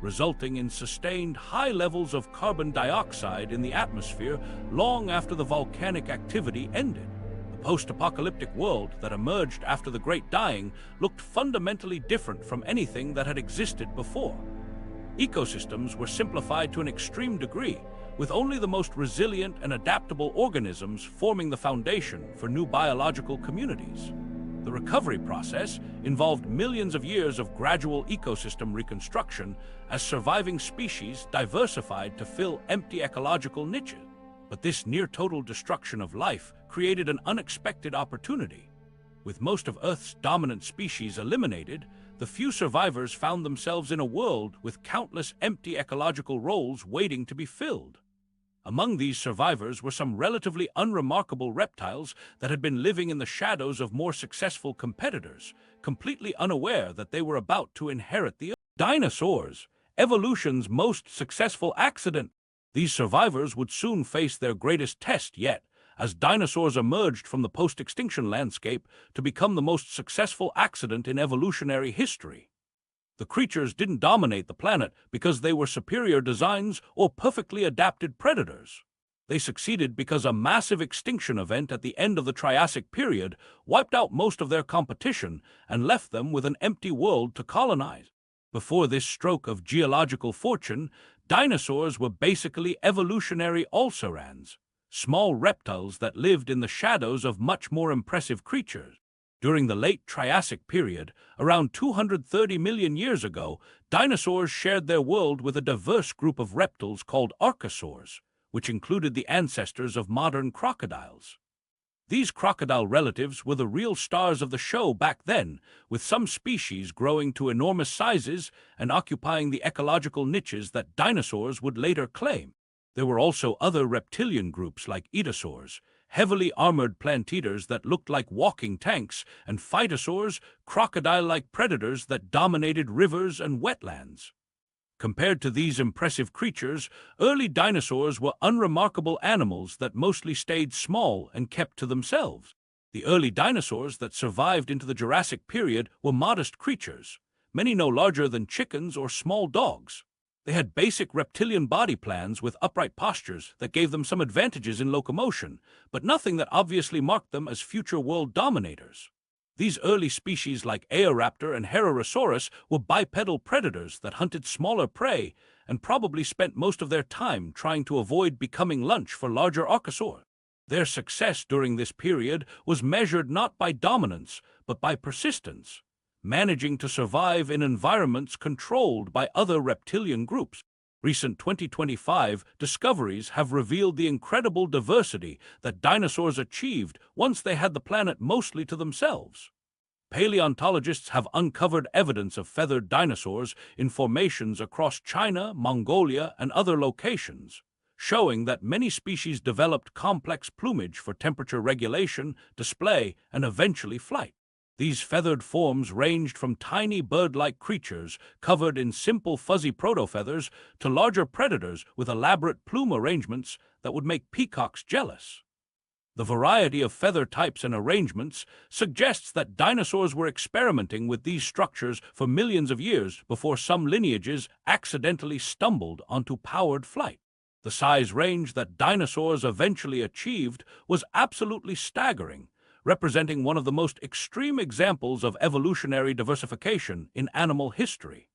resulting in sustained high levels of carbon dioxide in the atmosphere long after the volcanic activity ended. The post-apocalyptic world that emerged after the Great Dying looked fundamentally different from anything that had existed before. Ecosystems were simplified to an extreme degree, with only the most resilient and adaptable organisms forming the foundation for new biological communities. The recovery process involved millions of years of gradual ecosystem reconstruction as surviving species diversified to fill empty ecological niches. But this near-total destruction of life created an unexpected opportunity. With most of Earth's dominant species eliminated, the few survivors found themselves in a world with countless empty ecological roles waiting to be filled. Among these survivors were some relatively unremarkable reptiles that had been living in the shadows of more successful competitors, completely unaware that they were about to inherit the Earth. Dinosaurs, evolution's most successful accident. These survivors would soon face their greatest test yet, as dinosaurs emerged from the post-extinction landscape to become the most successful accident in evolutionary history. The creatures didn't dominate the planet because they were superior designs or perfectly adapted predators. They succeeded because a massive extinction event at the end of the Triassic period wiped out most of their competition and left them with an empty world to colonize. Before this stroke of geological fortune, dinosaurs were basically evolutionary also-rans, small reptiles that lived in the shadows of much more impressive creatures. During the late Triassic period, around 230 million years ago, dinosaurs shared their world with a diverse group of reptiles called archosaurs, which included the ancestors of modern crocodiles. These crocodile relatives were the real stars of the show back then, with some species growing to enormous sizes and occupying the ecological niches that dinosaurs would later claim. There were also other reptilian groups like etosaurs, heavily armored plant eaters that looked like walking tanks, and phytosaurs, crocodile-like predators that dominated rivers and wetlands. Compared to these impressive creatures, early dinosaurs were unremarkable animals that mostly stayed small and kept to themselves. The early dinosaurs that survived into the Jurassic period were modest creatures, many no larger than chickens or small dogs. They had basic reptilian body plans with upright postures that gave them some advantages in locomotion, but nothing that obviously marked them as future world dominators. These early species like Eoraptor and Herosaurus were bipedal predators that hunted smaller prey and probably spent most of their time trying to avoid becoming lunch for larger archosaurs. Their success during this period was measured not by dominance but by persistence, managing to survive in environments controlled by other reptilian groups. Recent 2025 discoveries have revealed the incredible diversity that dinosaurs achieved once they had the planet mostly to themselves. Paleontologists have uncovered evidence of feathered dinosaurs in formations across China, Mongolia, and other locations, showing that many species developed complex plumage for temperature regulation, display, and eventually flight. These feathered forms ranged from tiny bird-like creatures covered in simple fuzzy protofeathers to larger predators with elaborate plume arrangements that would make peacocks jealous. The variety of feather types and arrangements suggests that dinosaurs were experimenting with these structures for millions of years before some lineages accidentally stumbled onto powered flight. The size range that dinosaurs eventually achieved was absolutely staggering, representing one of the most extreme examples of evolutionary diversification in animal history.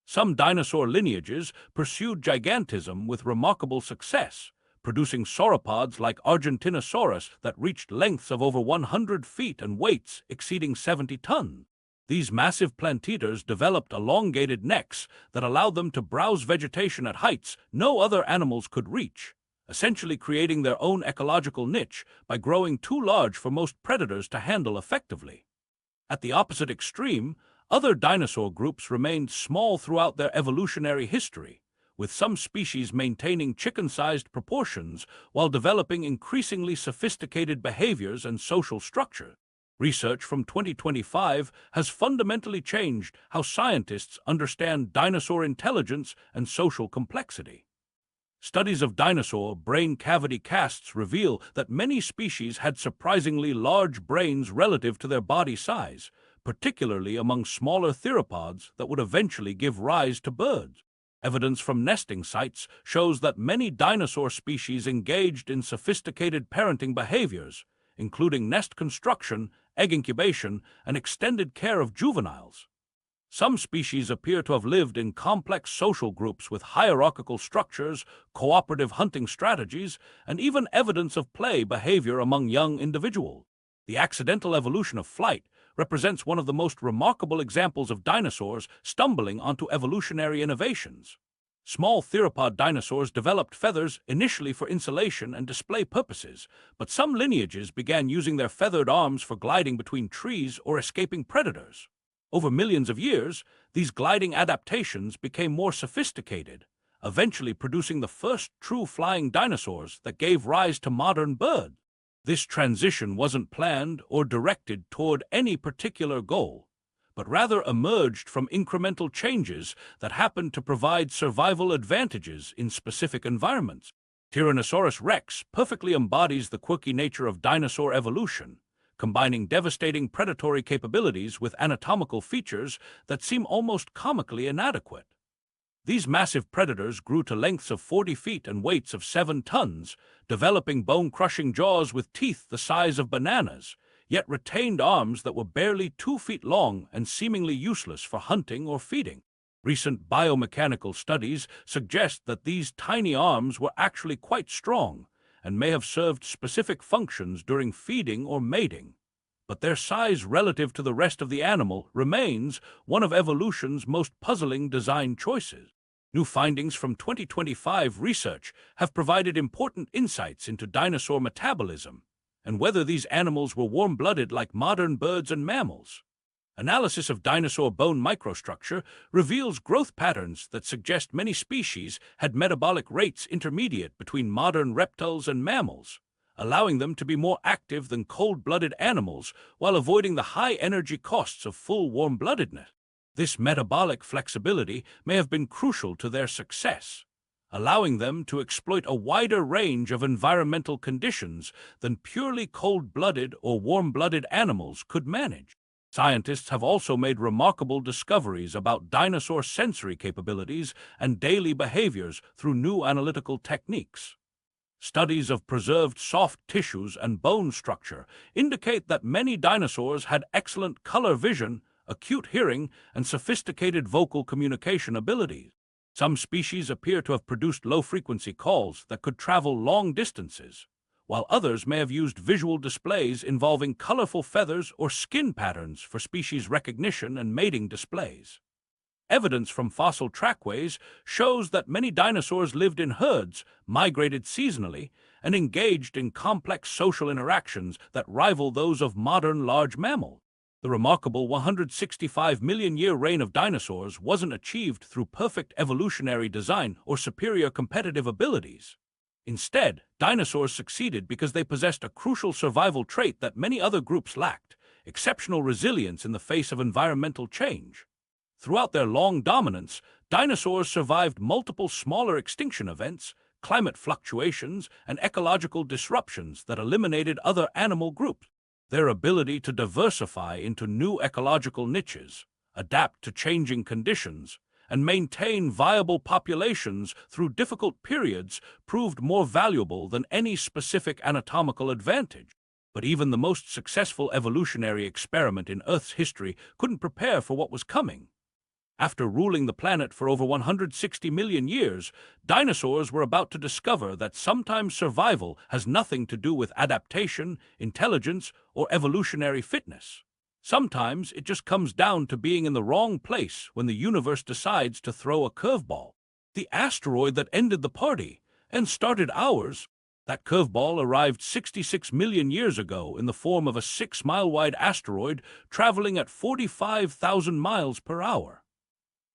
Some dinosaur lineages pursued gigantism with remarkable success, producing sauropods like Argentinosaurus that reached lengths of over 100 feet and weights exceeding 70 tons. These massive plant eaters developed elongated necks that allowed them to browse vegetation at heights no other animals could reach, essentially creating their own ecological niche by growing too large for most predators to handle effectively. At the opposite extreme, other dinosaur groups remained small throughout their evolutionary history, with some species maintaining chicken-sized proportions while developing increasingly sophisticated behaviors and social structure. Research from 2025 has fundamentally changed how scientists understand dinosaur intelligence and social complexity. Studies of dinosaur brain cavity casts reveal that many species had surprisingly large brains relative to their body size, particularly among smaller theropods that would eventually give rise to birds. Evidence from nesting sites shows that many dinosaur species engaged in sophisticated parenting behaviors, including nest construction, egg incubation, and extended care of juveniles. Some species appear to have lived in complex social groups with hierarchical structures, cooperative hunting strategies, and even evidence of play behavior among young individuals. The accidental evolution of flight represents one of the most remarkable examples of dinosaurs stumbling onto evolutionary innovations. Small theropod dinosaurs developed feathers initially for insulation and display purposes, but some lineages began using their feathered arms for gliding between trees or escaping predators. Over millions of years, these gliding adaptations became more sophisticated, eventually producing the first true flying dinosaurs that gave rise to modern birds. This transition wasn't planned or directed toward any particular goal, but rather emerged from incremental changes that happened to provide survival advantages in specific environments. Tyrannosaurus rex perfectly embodies the quirky nature of dinosaur evolution, combining devastating predatory capabilities with anatomical features that seem almost comically inadequate. These massive predators grew to lengths of 40 feet and weights of 7 tons, developing bone-crushing jaws with teeth the size of bananas, yet retained arms that were barely 2 feet long and seemingly useless for hunting or feeding. Recent biomechanical studies suggest that these tiny arms were actually quite strong and may have served specific functions during feeding or mating. But their size relative to the rest of the animal remains one of evolution's most puzzling design choices. New findings from 2025 research have provided important insights into dinosaur metabolism and whether these animals were warm-blooded like modern birds and mammals. Analysis of dinosaur bone microstructure reveals growth patterns that suggest many species had metabolic rates intermediate between modern reptiles and mammals, allowing them to be more active than cold-blooded animals while avoiding the high energy costs of full warm-bloodedness. This metabolic flexibility may have been crucial to their success, allowing them to exploit a wider range of environmental conditions than purely cold-blooded or warm-blooded animals could manage. Scientists have also made remarkable discoveries about dinosaur sensory capabilities and daily behaviors through new analytical techniques. Studies of preserved soft tissues and bone structure indicate that many dinosaurs had excellent color vision, acute hearing, and sophisticated vocal communication abilities. Some species appear to have produced low-frequency calls that could travel long distances, while others may have used visual displays involving colorful feathers or skin patterns for species recognition and mating displays. Evidence from fossil trackways shows that many dinosaurs lived in herds, migrated seasonally, and engaged in complex social interactions that rival those of modern large mammals. The remarkable 165-million-year reign of dinosaurs wasn't achieved through perfect evolutionary design or superior competitive abilities. Instead, dinosaurs succeeded because they possessed a crucial survival trait that many other groups lacked: exceptional resilience in the face of environmental change. Throughout their long dominance, dinosaurs survived multiple smaller extinction events, climate fluctuations, and ecological disruptions that eliminated other animal groups. Their ability to diversify into new ecological niches, adapt to changing conditions, and maintain viable populations through difficult periods proved more valuable than any specific anatomical advantage. But even the most successful evolutionary experiment in Earth's history couldn't prepare for what was coming. After ruling the planet for over 160 million years, dinosaurs were about to discover that sometimes survival has nothing to do with adaptation, intelligence, or evolutionary fitness. Sometimes it just comes down to being in the wrong place when the universe decides to throw a curveball. The asteroid that ended the party and started ours, that curveball arrived 66 million years ago in the form of a 6-mile-wide asteroid traveling at 45,000 miles per hour.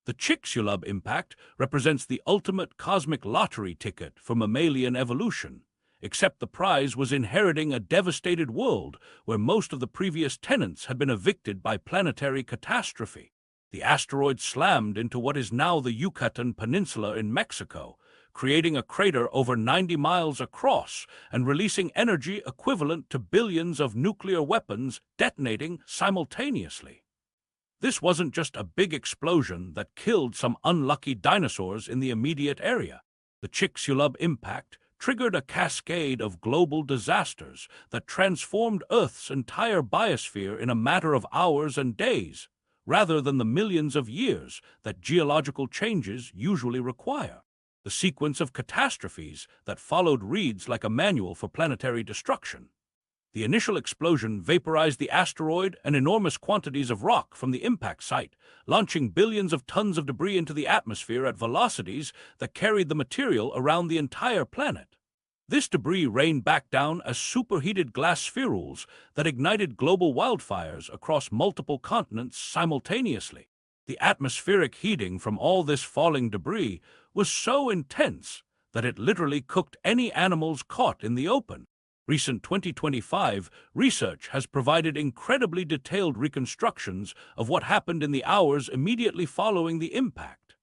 The Chicxulub impact represents the ultimate cosmic lottery ticket for mammalian evolution, except the prize was inheriting a devastated world where most of the previous tenants had been evicted by planetary catastrophe. The asteroid slammed into what is now the Yucatan Peninsula in Mexico, creating a crater over 90 miles across and releasing energy equivalent to billions of nuclear weapons detonating simultaneously. This wasn't just a big explosion that killed some unlucky dinosaurs in the immediate area. The Chicxulub impact triggered a cascade of global disasters that transformed Earth's entire biosphere in a matter of hours and days, rather than the millions of years that geological changes usually require. The sequence of catastrophes that followed reads like a manual for planetary destruction. The initial explosion vaporized the asteroid and enormous quantities of rock from the impact site, launching billions of tons of debris into the atmosphere at velocities that carried the material around the entire planet. This debris rained back down as superheated glass spherules that ignited global wildfires across multiple continents simultaneously. The atmospheric heating from all this falling debris was so intense that it literally cooked any animals caught in the open. Recent 2025 research has provided incredibly detailed reconstructions of what happened in the hours immediately following the impact.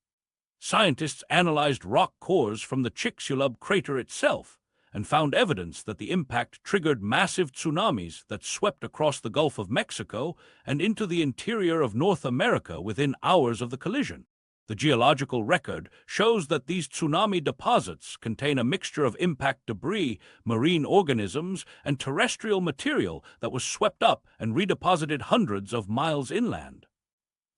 Scientists analyzed rock cores from the Chicxulub crater itself and found evidence that the impact triggered massive tsunamis that swept across the Gulf of Mexico and into the interior of North America within hours of the collision. The geological record shows that these tsunami deposits contain a mixture of impact debris, marine organisms, and terrestrial material that was swept up and redeposited hundreds of miles inland.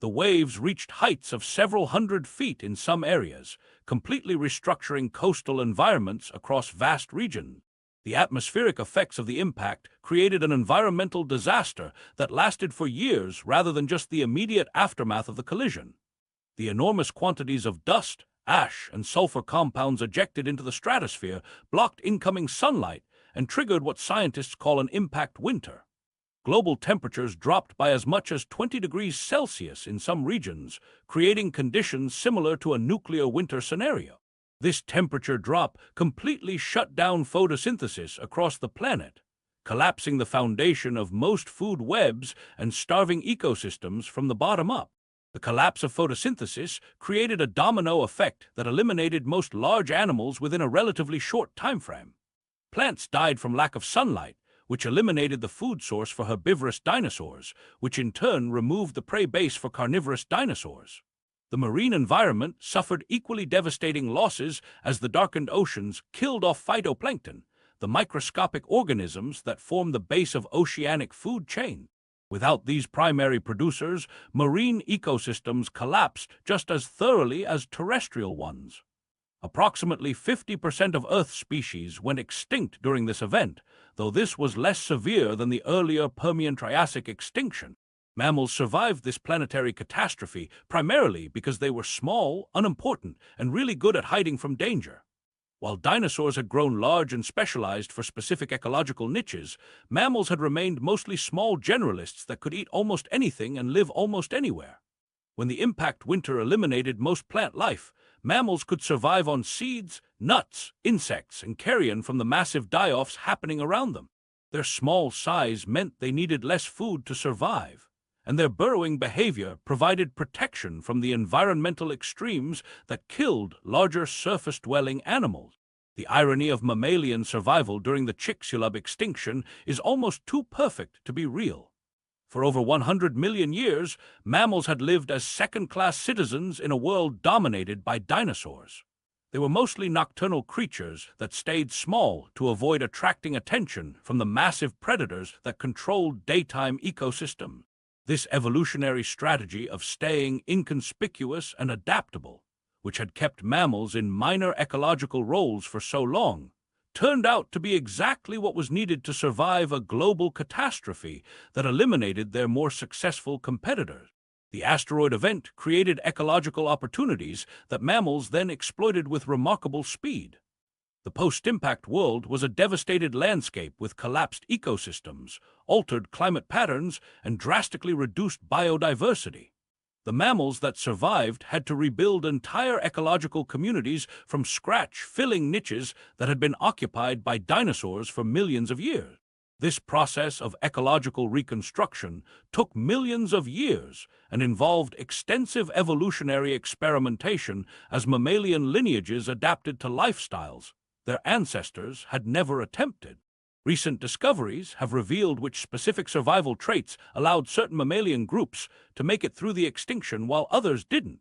The waves reached heights of several hundred feet in some areas, completely restructuring coastal environments across vast regions. The atmospheric effects of the impact created an environmental disaster that lasted for years rather than just the immediate aftermath of the collision. The enormous quantities of dust, ash, and sulfur compounds ejected into the stratosphere blocked incoming sunlight and triggered what scientists call an impact winter. Global temperatures dropped by as much as 20 degrees Celsius in some regions, creating conditions similar to a nuclear winter scenario. This temperature drop completely shut down photosynthesis across the planet, collapsing the foundation of most food webs and starving ecosystems from the bottom up. The collapse of photosynthesis created a domino effect that eliminated most large animals within a relatively short time frame. Plants died from lack of sunlight, which eliminated the food source for herbivorous dinosaurs, which in turn removed the prey base for carnivorous dinosaurs. The marine environment suffered equally devastating losses as the darkened oceans killed off phytoplankton, the microscopic organisms that form the base of oceanic food chain. Without these primary producers, marine ecosystems collapsed just as thoroughly as terrestrial ones. Approximately 50% of Earth species went extinct during this event, though this was less severe than the earlier Permian-Triassic extinction. Mammals survived this planetary catastrophe primarily because they were small, unimportant, and really good at hiding from danger. While dinosaurs had grown large and specialized for specific ecological niches, mammals had remained mostly small generalists that could eat almost anything and live almost anywhere. When the impact winter eliminated most plant life, mammals could survive on seeds, nuts, insects, and carrion from the massive die-offs happening around them. Their small size meant they needed less food to survive, and their burrowing behavior provided protection from the environmental extremes that killed larger surface-dwelling animals. The irony of mammalian survival during the Chicxulub extinction is almost too perfect to be real. For over 100 million years, mammals had lived as second-class citizens in a world dominated by dinosaurs. They were mostly nocturnal creatures that stayed small to avoid attracting attention from the massive predators that controlled daytime ecosystems. This evolutionary strategy of staying inconspicuous and adaptable, which had kept mammals in minor ecological roles for so long, turned out to be exactly what was needed to survive a global catastrophe that eliminated their more successful competitors. The asteroid event created ecological opportunities that mammals then exploited with remarkable speed. The post-impact world was a devastated landscape with collapsed ecosystems, altered climate patterns, and drastically reduced biodiversity. The mammals that survived had to rebuild entire ecological communities from scratch, filling niches that had been occupied by dinosaurs for millions of years. This process of ecological reconstruction took millions of years and involved extensive evolutionary experimentation as mammalian lineages adapted to lifestyles their ancestors had never attempted. Recent discoveries have revealed which specific survival traits allowed certain mammalian groups to make it through the extinction while others didn't.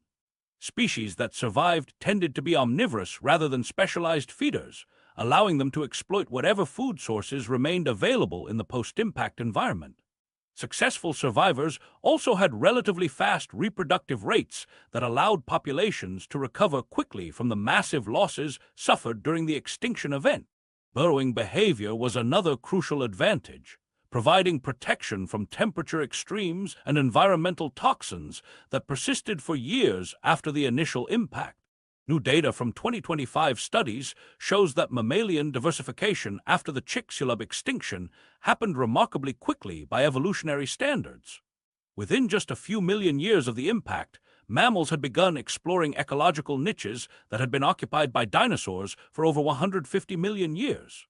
Species that survived tended to be omnivorous rather than specialized feeders, allowing them to exploit whatever food sources remained available in the post-impact environment. Successful survivors also had relatively fast reproductive rates that allowed populations to recover quickly from the massive losses suffered during the extinction event. Burrowing behavior was another crucial advantage, providing protection from temperature extremes and environmental toxins that persisted for years after the initial impact. New data from 2025 studies shows that mammalian diversification after the Chicxulub extinction happened remarkably quickly by evolutionary standards. Within just a few million years of the impact, mammals had begun exploring ecological niches that had been occupied by dinosaurs for over 150 million years.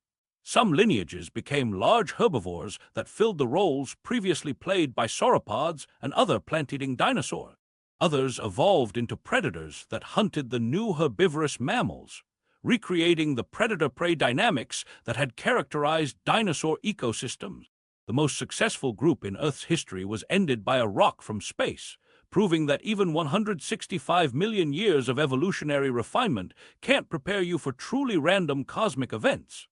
Some lineages became large herbivores that filled the roles previously played by sauropods and other plant-eating dinosaurs. Others evolved into predators that hunted the new herbivorous mammals, recreating the predator-prey dynamics that had characterized dinosaur ecosystems. The most successful group in Earth's history was ended by a rock from space, proving that even 165 million years of evolutionary refinement can't prepare you for truly random cosmic events.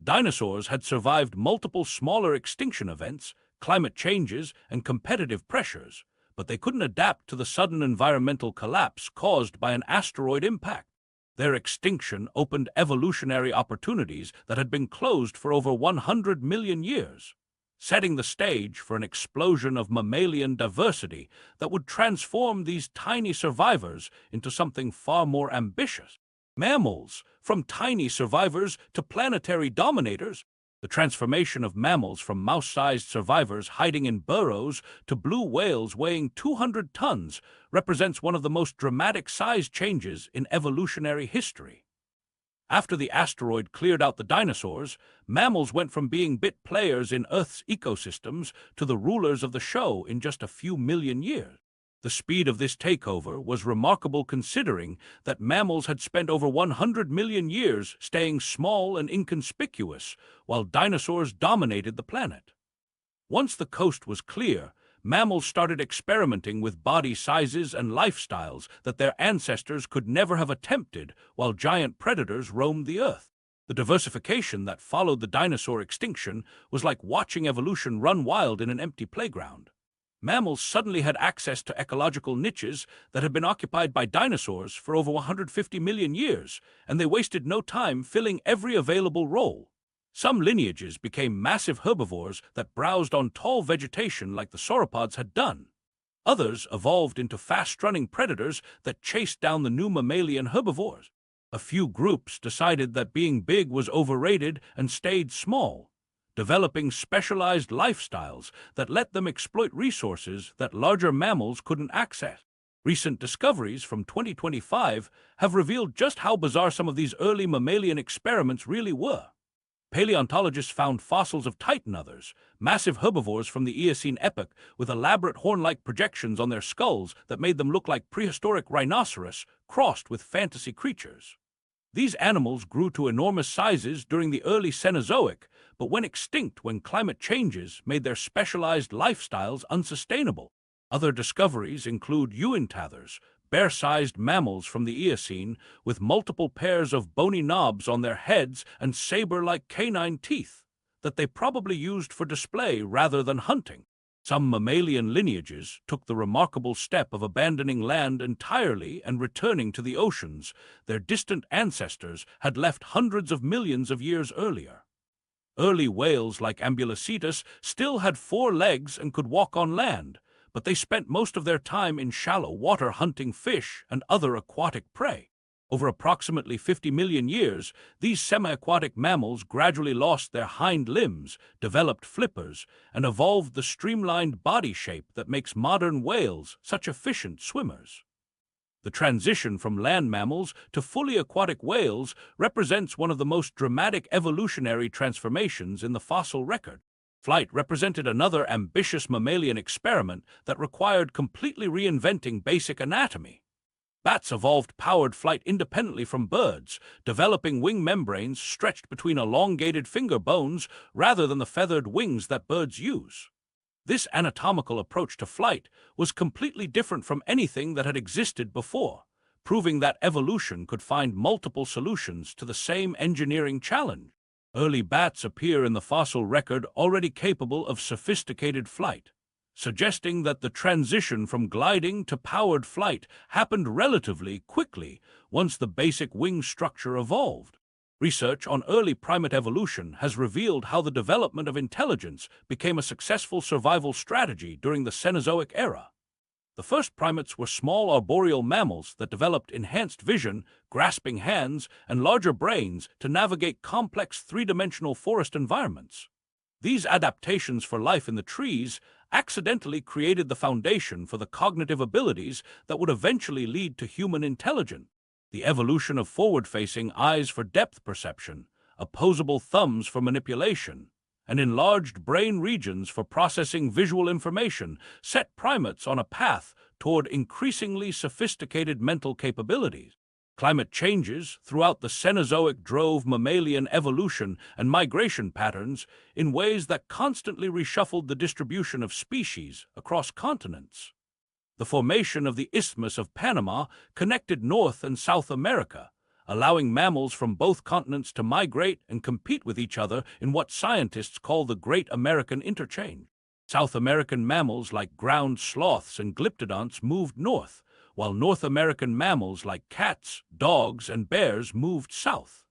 Dinosaurs had survived multiple smaller extinction events, climate changes, and competitive pressures, but they couldn't adapt to the sudden environmental collapse caused by an asteroid impact. Their extinction opened evolutionary opportunities that had been closed for over 100 million years, setting the stage for an explosion of mammalian diversity that would transform these tiny survivors into something far more ambitious. Mammals, from tiny survivors to planetary dominators. The transformation of mammals from mouse-sized survivors hiding in burrows to blue whales weighing 200 tons represents one of the most dramatic size changes in evolutionary history. After the asteroid cleared out the dinosaurs, mammals went from being bit players in Earth's ecosystems to the rulers of the show in just a few million years. The speed of this takeover was remarkable considering that mammals had spent over 100 million years staying small and inconspicuous, while dinosaurs dominated the planet. Once the coast was clear, mammals started experimenting with body sizes and lifestyles that their ancestors could never have attempted while giant predators roamed the Earth. The diversification that followed the dinosaur extinction was like watching evolution run wild in an empty playground. Mammals suddenly had access to ecological niches that had been occupied by dinosaurs for over 150 million years, and they wasted no time filling every available role. Some lineages became massive herbivores that browsed on tall vegetation like the sauropods had done. Others evolved into fast-running predators that chased down the new mammalian herbivores. A few groups decided that being big was overrated and stayed small, developing specialized lifestyles that let them exploit resources that larger mammals couldn't access. Recent discoveries from 2025 have revealed just how bizarre some of these early mammalian experiments really were. Paleontologists found fossils of titanothers, massive herbivores from the Eocene epoch with elaborate horn-like projections on their skulls that made them look like prehistoric rhinoceros crossed with fantasy creatures. These animals grew to enormous sizes during the early Cenozoic, but went extinct when climate changes made their specialized lifestyles unsustainable. Other discoveries include euantathers, bear-sized mammals from the Eocene with multiple pairs of bony knobs on their heads and saber-like canine teeth that they probably used for display rather than hunting. Some mammalian lineages took the remarkable step of abandoning land entirely and returning to the oceans their distant ancestors had left hundreds of millions of years earlier. Early whales like Ambulocetus still had 4 legs and could walk on land, but they spent most of their time in shallow water hunting fish and other aquatic prey. Over approximately 50 million years, these semi-aquatic mammals gradually lost their hind limbs, developed flippers, and evolved the streamlined body shape that makes modern whales such efficient swimmers. The transition from land mammals to fully aquatic whales represents one of the most dramatic evolutionary transformations in the fossil record. Flight represented another ambitious mammalian experiment that required completely reinventing basic anatomy. Bats evolved powered flight independently from birds, developing wing membranes stretched between elongated finger bones rather than the feathered wings that birds use. This anatomical approach to flight was completely different from anything that had existed before, proving that evolution could find multiple solutions to the same engineering challenge. Early bats appear in the fossil record already capable of sophisticated flight, suggesting that the transition from gliding to powered flight happened relatively quickly once the basic wing structure evolved. Research on early primate evolution has revealed how the development of intelligence became a successful survival strategy during the Cenozoic era. The first primates were small arboreal mammals that developed enhanced vision, grasping hands, and larger brains to navigate complex three-dimensional forest environments. These adaptations for life in the trees accidentally created the foundation for the cognitive abilities that would eventually lead to human intelligence. The evolution of forward-facing eyes for depth perception, opposable thumbs for manipulation, and enlarged brain regions for processing visual information set primates on a path toward increasingly sophisticated mental capabilities. Climate changes throughout the Cenozoic drove mammalian evolution and migration patterns in ways that constantly reshuffled the distribution of species across continents. The formation of the Isthmus of Panama connected North and South America, allowing mammals from both continents to migrate and compete with each other in what scientists call the Great American Interchange. South American mammals like ground sloths and glyptodonts moved north, while North American mammals like cats, dogs, and bears moved south.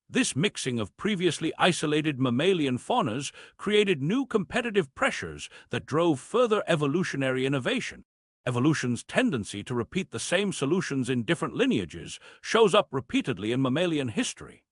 This mixing of previously isolated mammalian faunas created new competitive pressures that drove further evolutionary innovation. Evolution's tendency to repeat the same solutions in different lineages shows up repeatedly in mammalian history.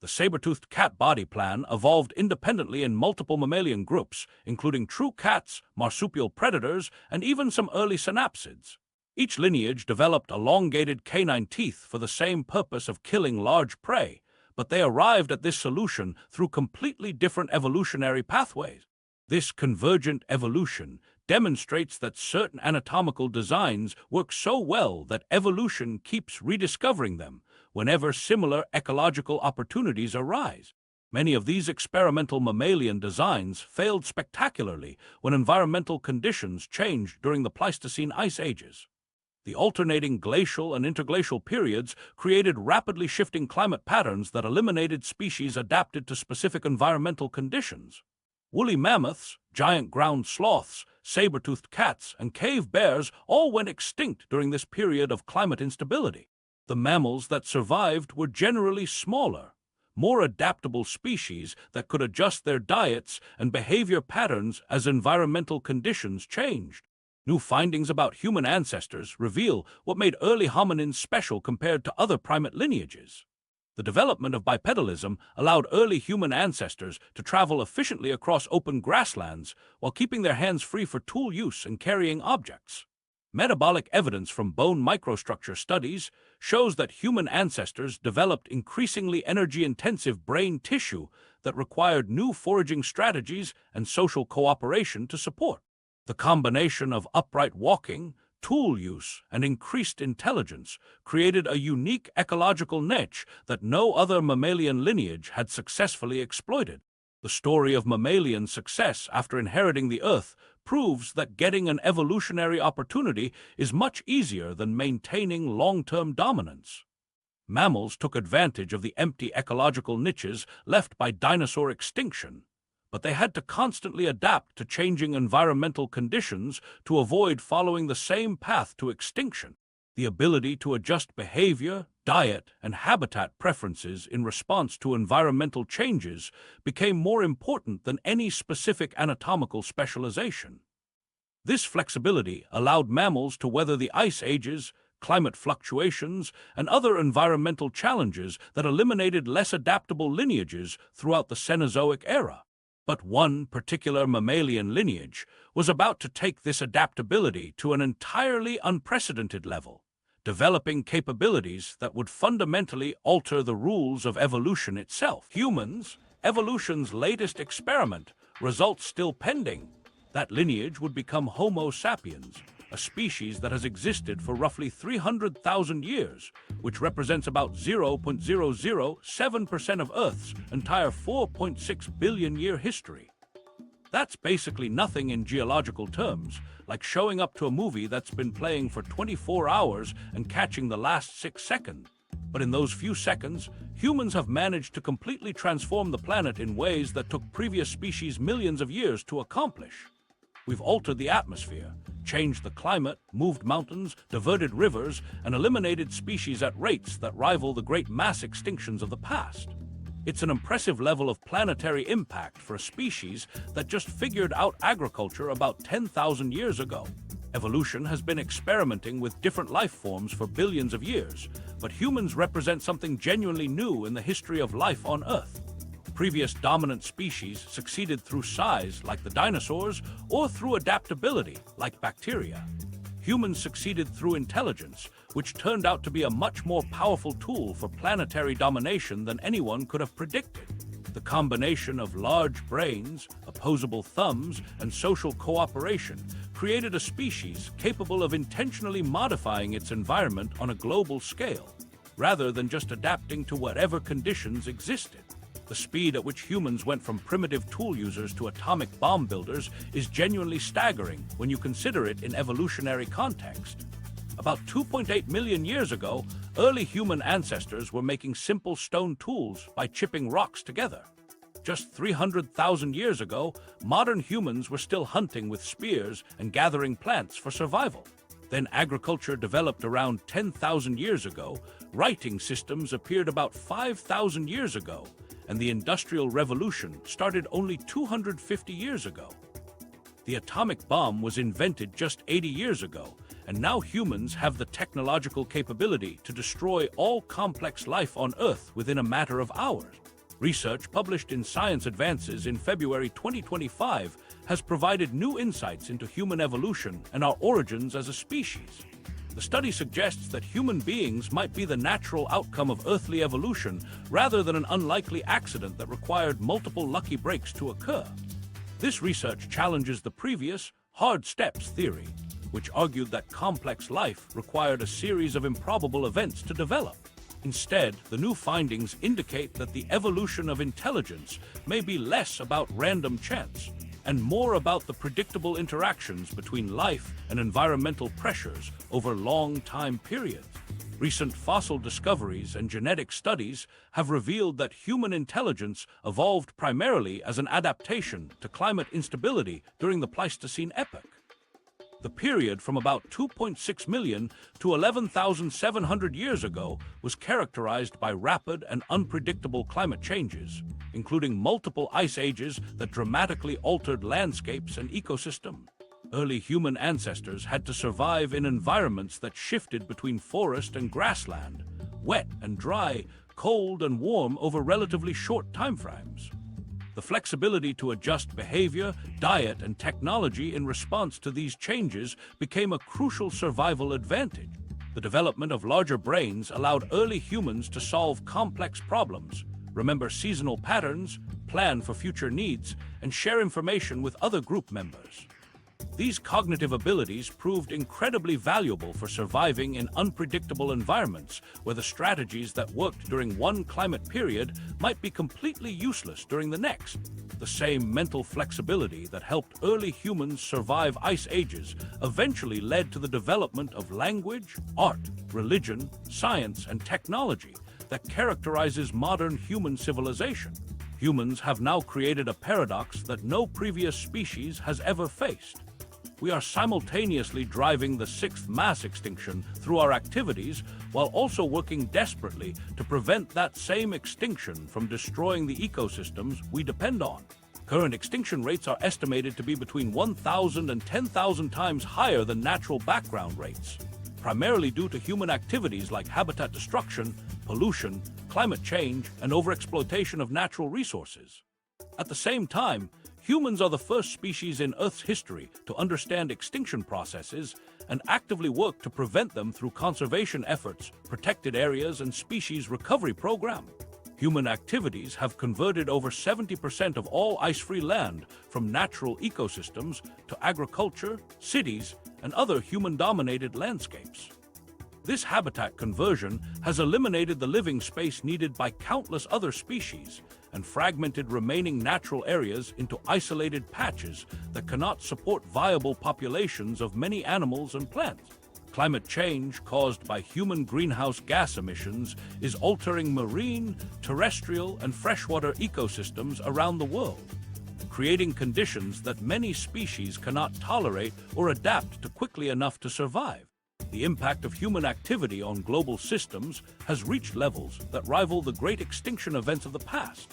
The saber-toothed cat body plan evolved independently in multiple mammalian groups, including true cats, marsupial predators, and even some early synapsids. Each lineage developed elongated canine teeth for the same purpose of killing large prey, but they arrived at this solution through completely different evolutionary pathways. This convergent evolution demonstrates that certain anatomical designs work so well that evolution keeps rediscovering them whenever similar ecological opportunities arise. Many of these experimental mammalian designs failed spectacularly when environmental conditions changed during the Pleistocene ice ages. The alternating glacial and interglacial periods created rapidly shifting climate patterns that eliminated species adapted to specific environmental conditions. Woolly mammoths, giant ground sloths, saber-toothed cats, and cave bears all went extinct during this period of climate instability. The mammals that survived were generally smaller, more adaptable species that could adjust their diets and behavior patterns as environmental conditions changed. New findings about human ancestors reveal what made early hominins special compared to other primate lineages. The development of bipedalism allowed early human ancestors to travel efficiently across open grasslands while keeping their hands free for tool use and carrying objects. Metabolic evidence from bone microstructure studies shows that human ancestors developed increasingly energy-intensive brain tissue that required new foraging strategies and social cooperation to support. The combination of upright walking, tool use, and increased intelligence created a unique ecological niche that no other mammalian lineage had successfully exploited. The story of mammalian success after inheriting the Earth proves that getting an evolutionary opportunity is much easier than maintaining long-term dominance. Mammals took advantage of the empty ecological niches left by dinosaur extinction, but they had to constantly adapt to changing environmental conditions to avoid following the same path to extinction. The ability to adjust behavior, diet, and habitat preferences in response to environmental changes became more important than any specific anatomical specialization. This flexibility allowed mammals to weather the ice ages, climate fluctuations, and other environmental challenges that eliminated less adaptable lineages throughout the Cenozoic era. But one particular mammalian lineage was about to take this adaptability to an entirely unprecedented level, developing capabilities that would fundamentally alter the rules of evolution itself. Humans, evolution's latest experiment, results still pending. That lineage would become Homo sapiens, a species that has existed for roughly 300,000 years, which represents about 0.007% of Earth's entire 4.6 billion-year history. That's basically nothing in geological terms, like showing up to a movie that's been playing for 24 hours and catching the last 6 seconds. But in those few seconds, humans have managed to completely transform the planet in ways that took previous species millions of years to accomplish. We've altered the atmosphere, changed the climate, moved mountains, diverted rivers, and eliminated species at rates that rival the great mass extinctions of the past. It's an impressive level of planetary impact for a species that just figured out agriculture about 10,000 years ago. Evolution has been experimenting with different life forms for billions of years, but humans represent something genuinely new in the history of life on Earth. Previous dominant species succeeded through size, like the dinosaurs, or through adaptability, like bacteria. humans succeeded through intelligence, which turned out to be a much more powerful tool for planetary domination than anyone could have predicted. The combination of large brains, opposable thumbs, and social cooperation created a species capable of intentionally modifying its environment on a global scale, rather than just adapting to whatever conditions existed. The speed at which humans went from primitive tool users to atomic bomb builders is genuinely staggering when you consider it in evolutionary context. About 2.8 million years ago, early human ancestors were making simple stone tools by chipping rocks together. Just 300,000 years ago, modern humans were still hunting with spears and gathering plants for survival. Then agriculture developed around 10,000 years ago, writing systems appeared about 5,000 years ago, and the Industrial Revolution started only 250 years ago. The atomic bomb was invented just 80 years ago, and now humans have the technological capability to destroy all complex life on Earth within a matter of hours. Research published in Science Advances in February 2025 has provided new insights into human evolution and our origins as a species. The study suggests that human beings might be the natural outcome of earthly evolution rather than an unlikely accident that required multiple lucky breaks to occur. This research challenges the previous hard steps theory, which argued that complex life required a series of improbable events to develop. Instead, the new findings indicate that the evolution of intelligence may be less about random chance and more about the predictable interactions between life and environmental pressures over long time periods. Recent fossil discoveries and genetic studies have revealed that human intelligence evolved primarily as an adaptation to climate instability during the Pleistocene epoch. The period from about 2.6 million to 11,700 years ago was characterized by rapid and unpredictable climate changes, including multiple ice ages that dramatically altered landscapes and ecosystems. Early human ancestors had to survive in environments that shifted between forest and grassland, wet and dry, cold and warm over relatively short timeframes. The flexibility to adjust behavior, diet, and technology in response to these changes became a crucial survival advantage. The development of larger brains allowed early humans to solve complex problems, remember seasonal patterns, plan for future needs, and share information with other group members. These cognitive abilities proved incredibly valuable for surviving in unpredictable environments where the strategies that worked during one climate period might be completely useless during the next. The same mental flexibility that helped early humans survive ice ages eventually led to the development of language, art, religion, science, and technology that characterizes modern human civilization. Humans have now created a paradox that no previous species has ever faced. We are simultaneously driving the sixth mass extinction through our activities while also working desperately to prevent that same extinction from destroying the ecosystems we depend on. Current extinction rates are estimated to be between 1,000 and 10,000 times higher than natural background rates, primarily due to human activities like habitat destruction, pollution, climate change, and overexploitation of natural resources. At the same time, humans are the first species in Earth's history to understand extinction processes and actively work to prevent them through conservation efforts, protected areas, and species recovery programs. Human activities have converted over 70% of all ice-free land from natural ecosystems to agriculture, cities, and other human-dominated landscapes. This habitat conversion has eliminated the living space needed by countless other species and fragmented remaining natural areas into isolated patches that cannot support viable populations of many animals and plants. Climate change caused by human greenhouse gas emissions is altering marine, terrestrial, and freshwater ecosystems around the world, creating conditions that many species cannot tolerate or adapt to quickly enough to survive. The impact of human activity on global systems has reached levels that rival the Great Extinction Events of the past.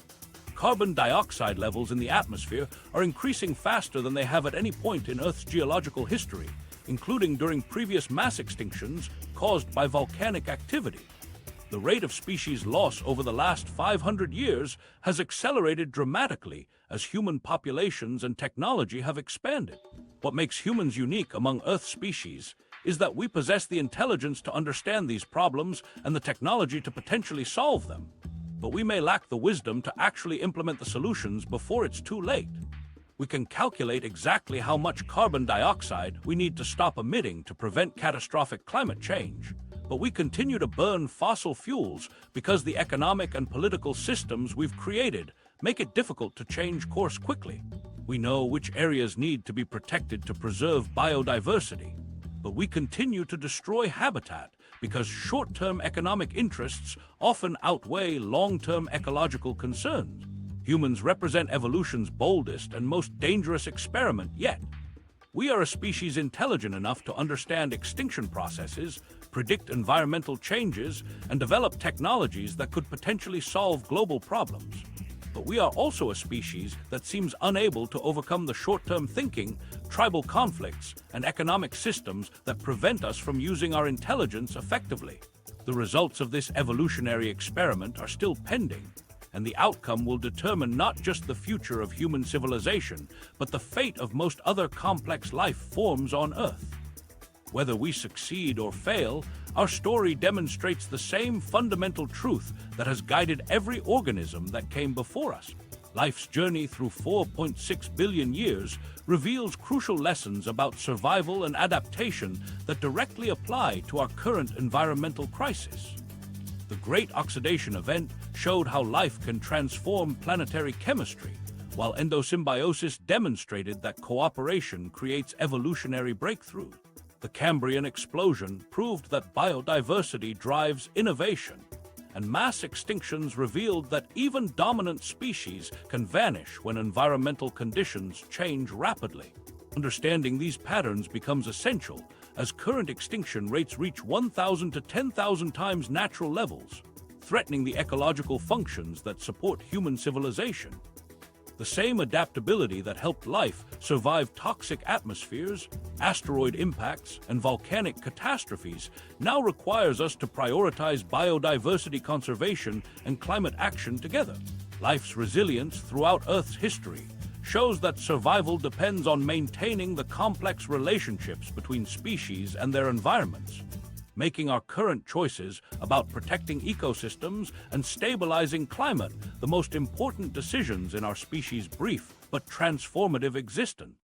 Carbon dioxide levels in the atmosphere are increasing faster than they have at any point in Earth's geological history, including during previous mass extinctions caused by volcanic activity. The rate of species loss over the last 500 years has accelerated dramatically as human populations and technology have expanded. What makes humans unique among Earth species is that we possess the intelligence to understand these problems and the technology to potentially solve them. But we may lack the wisdom to actually implement the solutions before it's too late. We can calculate exactly how much carbon dioxide we need to stop emitting to prevent catastrophic climate change. But we continue to burn fossil fuels because the economic and political systems we've created make it difficult to change course quickly. We know which areas need to be protected to preserve biodiversity, but we continue to destroy habitat because short-term economic interests often outweigh long-term ecological concerns. Humans represent evolution's boldest and most dangerous experiment yet. We are a species intelligent enough to understand extinction processes, predict environmental changes, and develop technologies that could potentially solve global problems. But we are also a species that seems unable to overcome the short-term thinking, tribal conflicts, and economic systems that prevent us from using our intelligence effectively. The results of this evolutionary experiment are still pending, and the outcome will determine not just the future of human civilization, but the fate of most other complex life forms on Earth. Whether we succeed or fail, our story demonstrates the same fundamental truth that has guided every organism that came before us. Life's journey through 4.6 billion years reveals crucial lessons about survival and adaptation that directly apply to our current environmental crisis. The Great Oxidation Event showed how life can transform planetary chemistry, while endosymbiosis demonstrated that cooperation creates evolutionary breakthroughs. The Cambrian Explosion proved that biodiversity drives innovation, and mass extinctions revealed that even dominant species can vanish when environmental conditions change rapidly. Understanding these patterns becomes essential as current extinction rates reach 1,000 to 10,000 times natural levels, threatening the ecological functions that support human civilization. The same adaptability that helped life survive toxic atmospheres, asteroid impacts, and volcanic catastrophes now requires us to prioritize biodiversity conservation and climate action together. Life's resilience throughout Earth's history shows that survival depends on maintaining the complex relationships between species and their environments, making our current choices about protecting ecosystems and stabilizing climate the most important decisions in our species' brief but transformative existence.